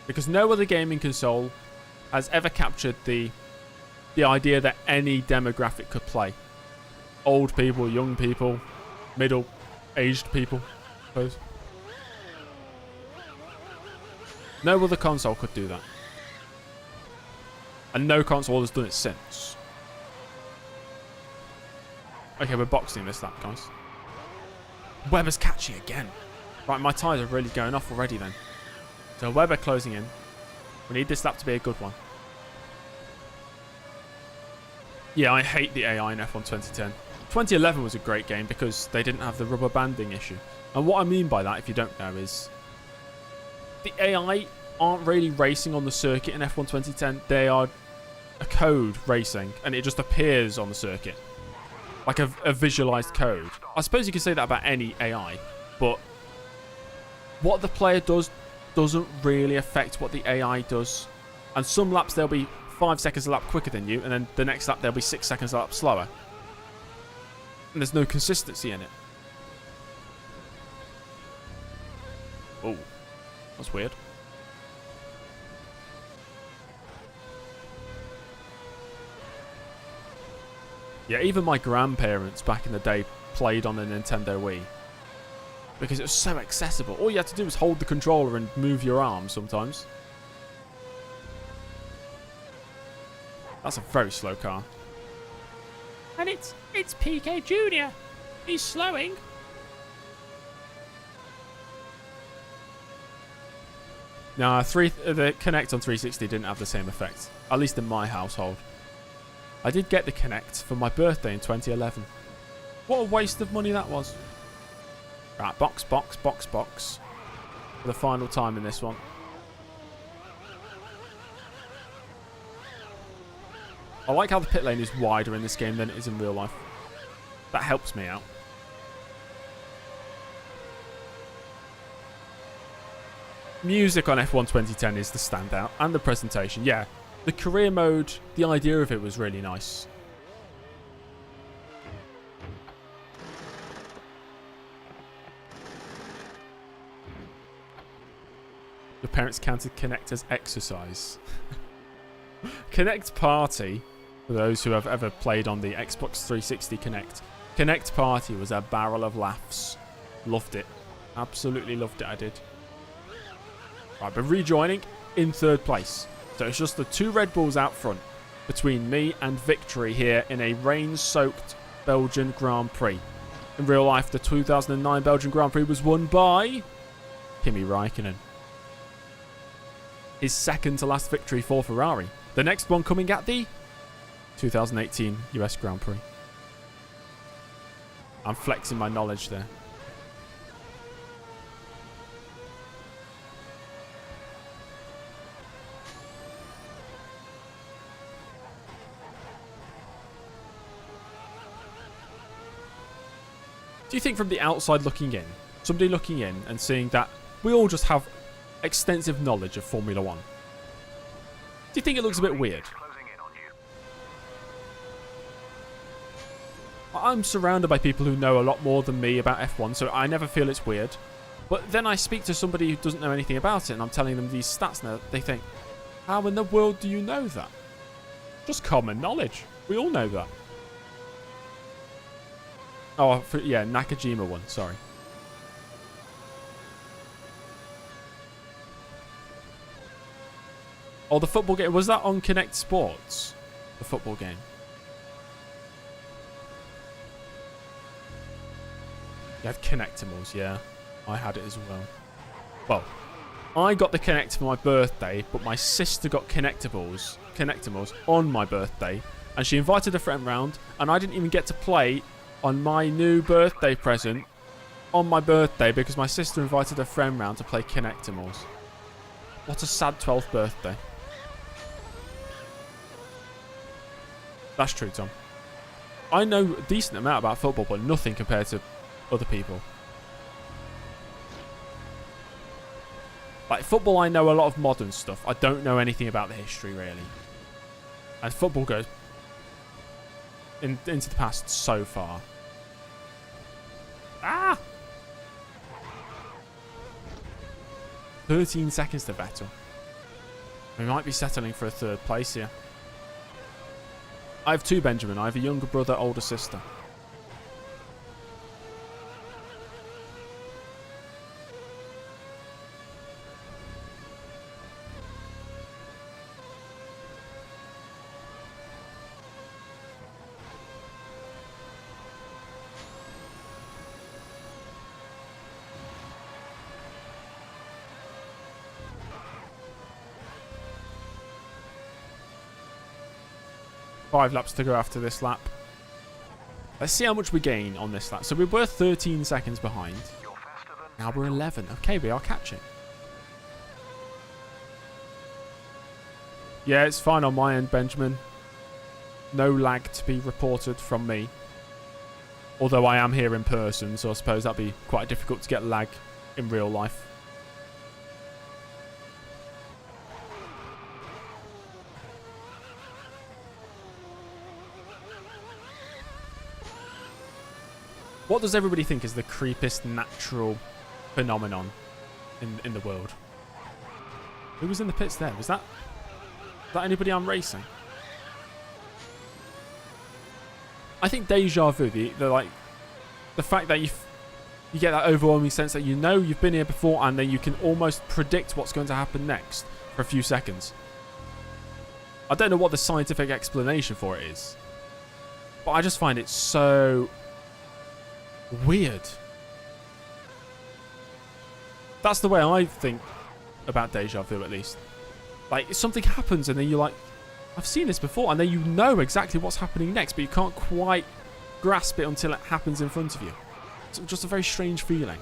Because no other gaming console has ever captured the idea that any demographic could play. Old people, young people, middle-aged people, I suppose. No other console could do that. And no console has done it since. Okay, we're boxing this lap, guys. Webber's catchy again. Right, my tyres are really going off already then. So Webber closing in. We need this lap to be a good one. Yeah, I hate the AI in F1 2010. 2011 was a great game because they didn't have the rubber banding issue. And what I mean by that, if you don't know, is the AI aren't really racing on the circuit in F1 2010. They are a code racing, and it just appears on the circuit. Like a visualized code. I suppose you could say that about any AI, but what the player does doesn't really affect what the AI does. And some laps they'll be 5 seconds a lap quicker than you, and then the next lap they'll be 6 seconds a lap slower. And there's no consistency in it. Oh, that's weird. Yeah, even my grandparents back in the day played on the Nintendo Wii. Because it was so accessible. All you had to do was hold the controller and move your arm sometimes. That's a very slow car. And it's PK Jr. He's slowing. Nah, the Kinect on 360 didn't have the same effect. At least in my household. I did get the Kinect for my birthday in 2011. What a waste of money that was. Right, box, box, box, box. For the final time in this one. I like how the pit lane is wider in this game than it is in real life. That helps me out. Music on F1 2010 is the standout, and the presentation. Yeah, the career mode, the idea of it was really nice. Your parents counted Kinect as exercise. Kinect Party, for those who have ever played on the Xbox 360 Kinect, Kinect Party was a barrel of laughs. Loved it. Absolutely loved it, I did. Right, but rejoining in third place. So it's just the two Red Bulls out front between me and victory here in a rain-soaked Belgian Grand Prix. In real life, the 2009 Belgian Grand Prix was won by Kimi Räikkönen. His second to last victory for Ferrari. The next one coming at the 2018 US Grand Prix. I'm flexing my knowledge there. Do you think from the outside looking in, somebody looking in and seeing that we all just have extensive knowledge of Formula One, do you think it looks a bit weird? I'm surrounded by people who know a lot more than me about F1, so I never feel it's weird. But then I speak to somebody who doesn't know anything about it, and I'm telling them these stats now. They think, how in the world do you know that? Just common knowledge. We all know that. Oh, yeah, Nakajima one, sorry. Oh, the football game. Was that on Kinect Sports? The football game. You had Kinectimals, yeah. I had it as well. Well, I got the Kinect for my birthday, but my sister got Kinectimals on my birthday, and she invited a friend round, and I didn't even get to play on my new birthday present on my birthday because my sister invited a friend round to play Kinectimals. What a sad 12th birthday. That's true, Tom. I know a decent amount about football, but nothing compared to other people. Like football, I know a lot of modern stuff. I don't know anything about the history, really. And football goes into the past so far. Ah! 13 seconds to Vettel. We might be settling for a third place here. I have two Benjamin. I have a younger brother, older sister. Five laps to go after this lap. Let's see how much we gain on this lap. So we were 13 seconds behind. Now we're 11. Okay, we are catching. Yeah, it's fine on my end, Benjamin. No lag to be reported from me. Although I am here in person, so I suppose that'd be quite difficult to get lag in real life. What does everybody think is the creepiest natural phenomenon in the world? Who was in the pits there? Was that anybody I'm racing? I think deja vu, the fact that you get that overwhelming sense that you know you've been here before and then you can almost predict what's going to happen next for a few seconds. I don't know what the scientific explanation for it is, but I just find it so weird. That's the way I think about deja vu, at least. Like, something happens and then you're like, I've seen this before, and then you know exactly what's happening next, but you can't quite grasp it until it happens in front of you. It's just a very strange feeling.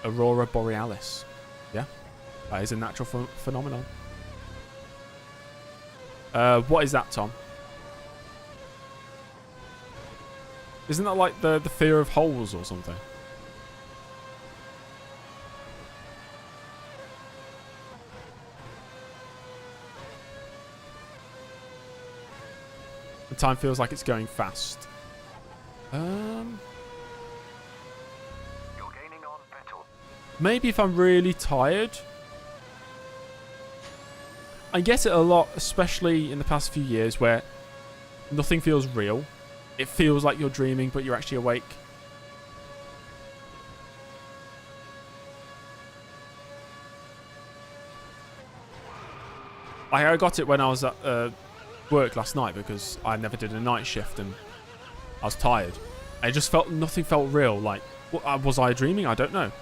Aurora Borealis. Yeah, that is a natural phenomenon. What is that, Tom? Isn't that like the fear of holes or something? The time feels like it's going fast. You're gaining on Vettel. Maybe if I'm really tired. I get it a lot, especially in the past few years where nothing feels real. It feels like you're dreaming, but you're actually awake. I got it when I was at work last night because I never did a night shift and I was tired. I just felt nothing felt real. Like, was I dreaming? I don't know.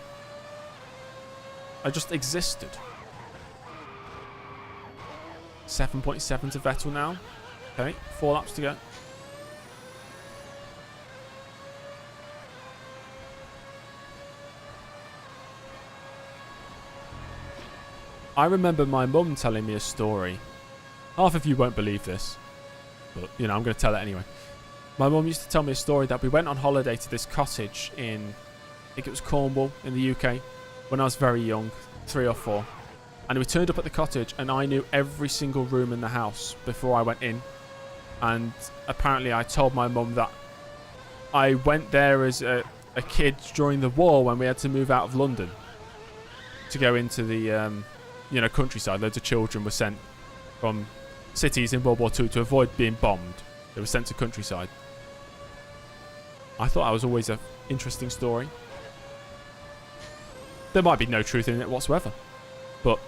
I just existed. 7.7 to Vettel now. Okay, 4 laps to go. I remember my mum telling me a story. Half of you won't believe this, but, you know, I'm going to tell it anyway. My mum used to tell me a story that we went on holiday to this cottage in, I think it was Cornwall in the UK, when I was very young, 3 or 4. And we turned up at the cottage and I knew every single room in the house before I went in. And apparently I told my mum that I went there as a kid during the war when we had to move out of London to go into the, you know, countryside. Loads of children were sent from cities in World War II to avoid being bombed. They were sent to countryside. I thought that was always an interesting story. There might be no truth in it whatsoever, but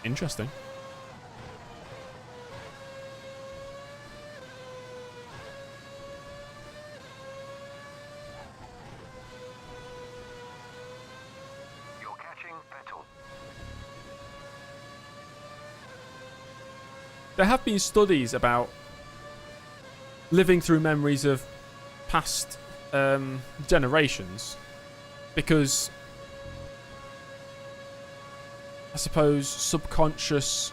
interesting. You're catching Vettel. There have been studies about living through memories of past generations because I suppose subconscious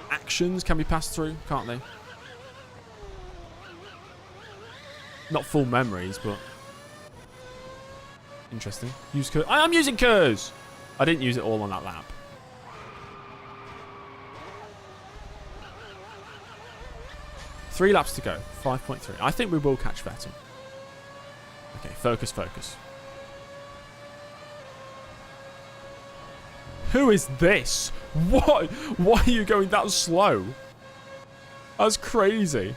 actions can be passed through, can't they? Not full memories, but interesting. Use curse. I am using curse! I didn't use it all on that lap. Three laps to go. 5.3. I think we will catch Vettel. Okay, focus, focus. Who is this? What? Why are you going that slow? That's crazy.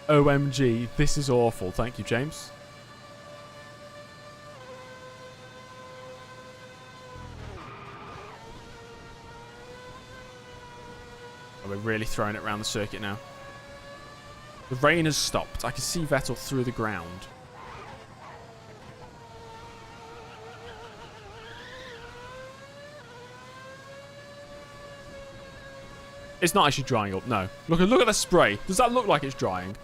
OMG, this is awful. Thank you, James. Oh, we're really throwing it around the circuit now. The rain has stopped. I can see Vettel through the ground. It's not actually drying up, no. Look at the spray. Does that look like it's drying?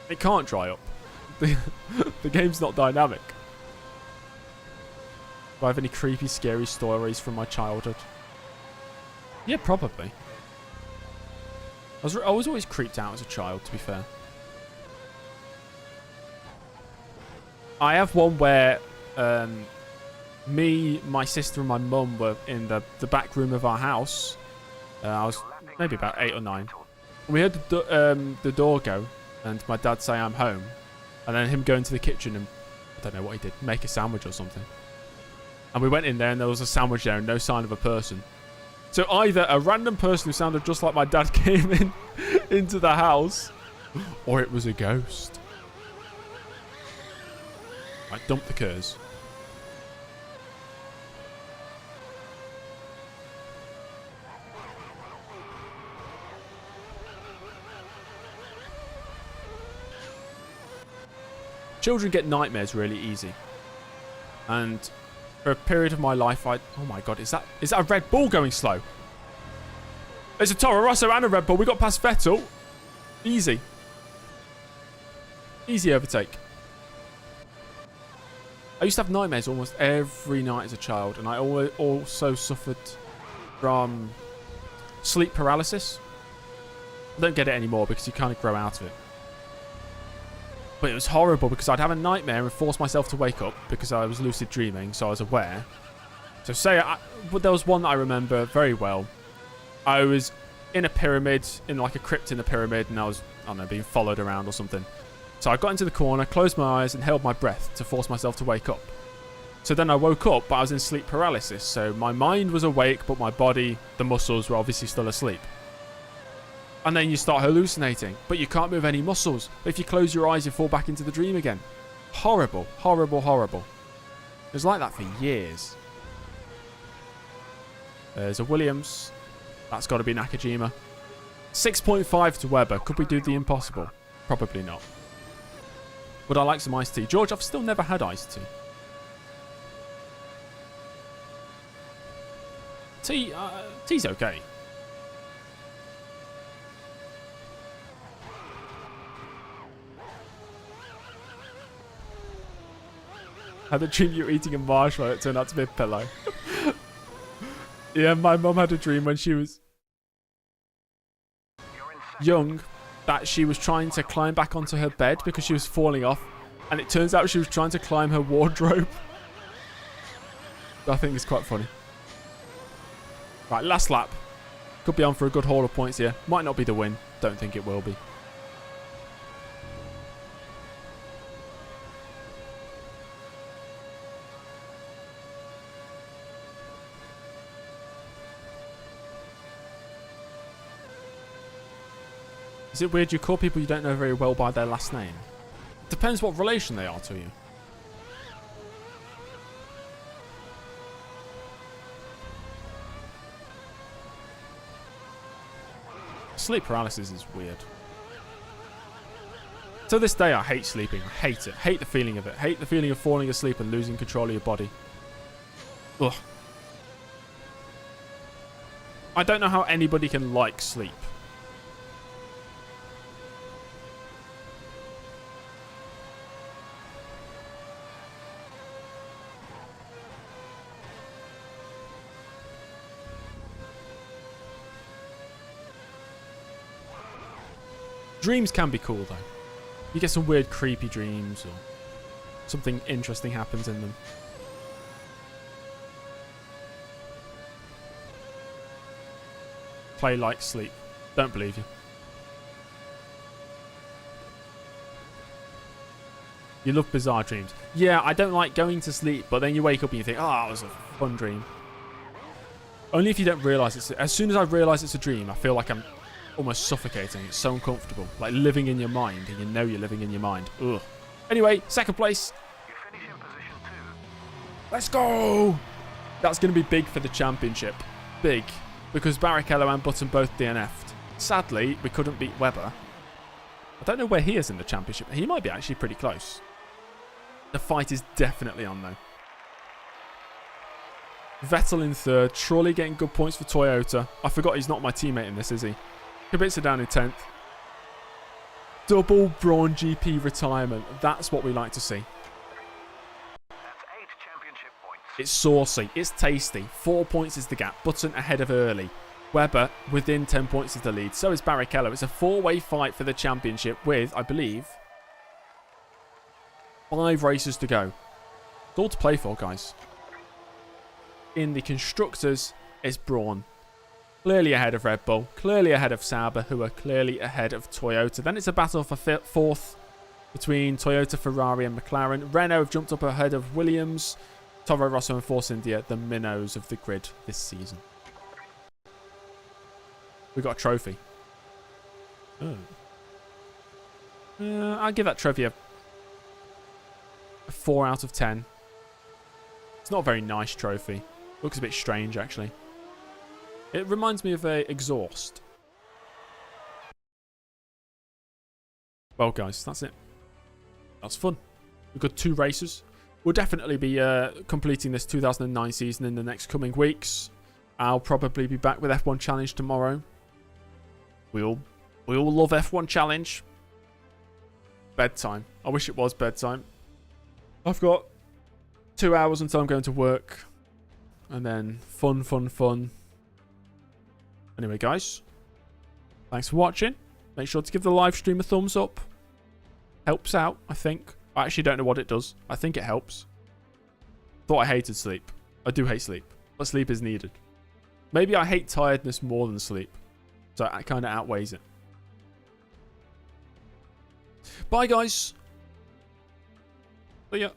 It can't dry up. The game's not dynamic. Do I have any creepy, scary stories from my childhood? Yeah, probably. I was always creeped out as a child, to be fair. I have one where me, my sister and my mum were in the back room of our house. I was maybe about 8 or 9. We heard the door go and my dad say I'm home. And then him go into the kitchen and, I don't know what he did, make a sandwich or something. And we went in there and there was a sandwich there and no sign of a person. So either a random person who sounded just like my dad came in into the house, or it was a ghost. Right, dump the curs. Children get nightmares really easy. And for a period of my life, oh my god, is that a Red Bull going slow? There's a Toro Rosso and a Red Bull. We got past Vettel. Easy. Easy overtake. I used to have nightmares almost every night as a child, and I also suffered from sleep paralysis. I don't get it anymore because you kind of grow out of it. But it was horrible because I'd have a nightmare and force myself to wake up because I was lucid dreaming, so I was aware. So but there was one that I remember very well. I was in a pyramid, in like a crypt in a pyramid, and I was, I don't know, being followed around or something. So I got into the corner, closed my eyes, and held my breath to force myself to wake up. So then I woke up, but I was in sleep paralysis. So my mind was awake, but my body, the muscles were obviously still asleep. And then you start hallucinating, but you can't move any muscles. But if you close your eyes, you fall back into the dream again. Horrible, horrible, horrible. It was like that for years. There's a Williams. That's got to be Nakajima. 6.5 to Weber. Could we do the impossible? Probably not. Would I like some iced tea? George, I've still never had iced tea. Tea's okay. Had a dream you were eating a marshmallow. It turned out to be a pillow. Yeah, my mum had a dream when she was young that she was trying to climb back onto her bed because she was falling off. And it turns out she was trying to climb her wardrobe. I think it's quite funny. Right, last lap. Could be on for a good haul of points here. Might not be the win. Don't think it will be. Is it weird you call people you don't know very well by their last name? Depends what relation they are to you. Sleep paralysis is weird. To this day, I hate sleeping. I hate it. Hate the feeling of it. Hate the feeling of falling asleep and losing control of your body. Ugh. I don't know how anybody can like sleep. Dreams can be cool, though. You get some weird, creepy dreams, or something interesting happens in them. Play like sleep. Don't believe you. You love bizarre dreams. Yeah, I don't like going to sleep, but then you wake up and you think, oh, it was a fun dream. Only if you don't realise it's... As soon as I realise it's a dream, I feel like I'm almost suffocating. It's so uncomfortable. Like living in your mind, and you know you're living in your mind. Ugh. Anyway, second place. You finish in position 2. Let's go! That's going to be big for the championship. Big. Because Barrichello and Button both DNF'd. Sadly, we couldn't beat Weber. I don't know where he is in the championship. He might be actually pretty close. The fight is definitely on, though. Vettel in third. Trolley getting good points for Toyota. I forgot he's not my teammate in this, is he? Kubica down in 10th. Double Brawn GP retirement. That's what we like to see. That's 8 championship points. It's saucy. It's tasty. 4 points is the gap. Button ahead of Early. Weber within 10 points is the lead. So is Barrichello. It's a 4-way fight for the championship with, I believe, 5 races to go. It's all to play for, guys. In the constructors, it's Brawn. Clearly ahead of Red Bull. Clearly ahead of Sauber, who are clearly ahead of Toyota. Then it's a battle for fourth between Toyota, Ferrari and McLaren. Renault have jumped up ahead of Williams. Toro Rosso and Force India, the minnows of the grid this season. We got a trophy. Oh. I'll give that trophy a 4 out of 10. It's not a very nice trophy. Looks a bit strange, actually. It reminds me of a exhaust. Well, guys, that's it. That's fun. We've got 2 races. We'll definitely be completing this 2009 season in the next coming weeks. I'll probably be back with F1 Challenge tomorrow. We all love F1 Challenge. Bedtime. I wish it was bedtime. I've got 2 hours until I'm going to work. And then fun. Anyway, guys, thanks for watching. Make sure to give the live stream a thumbs up. Helps out, I think. I actually don't know what it does. I think it helps. Thought I hated sleep. I do hate sleep, but sleep is needed. Maybe I hate tiredness more than sleep, so it kind of outweighs it. Bye, guys. See ya.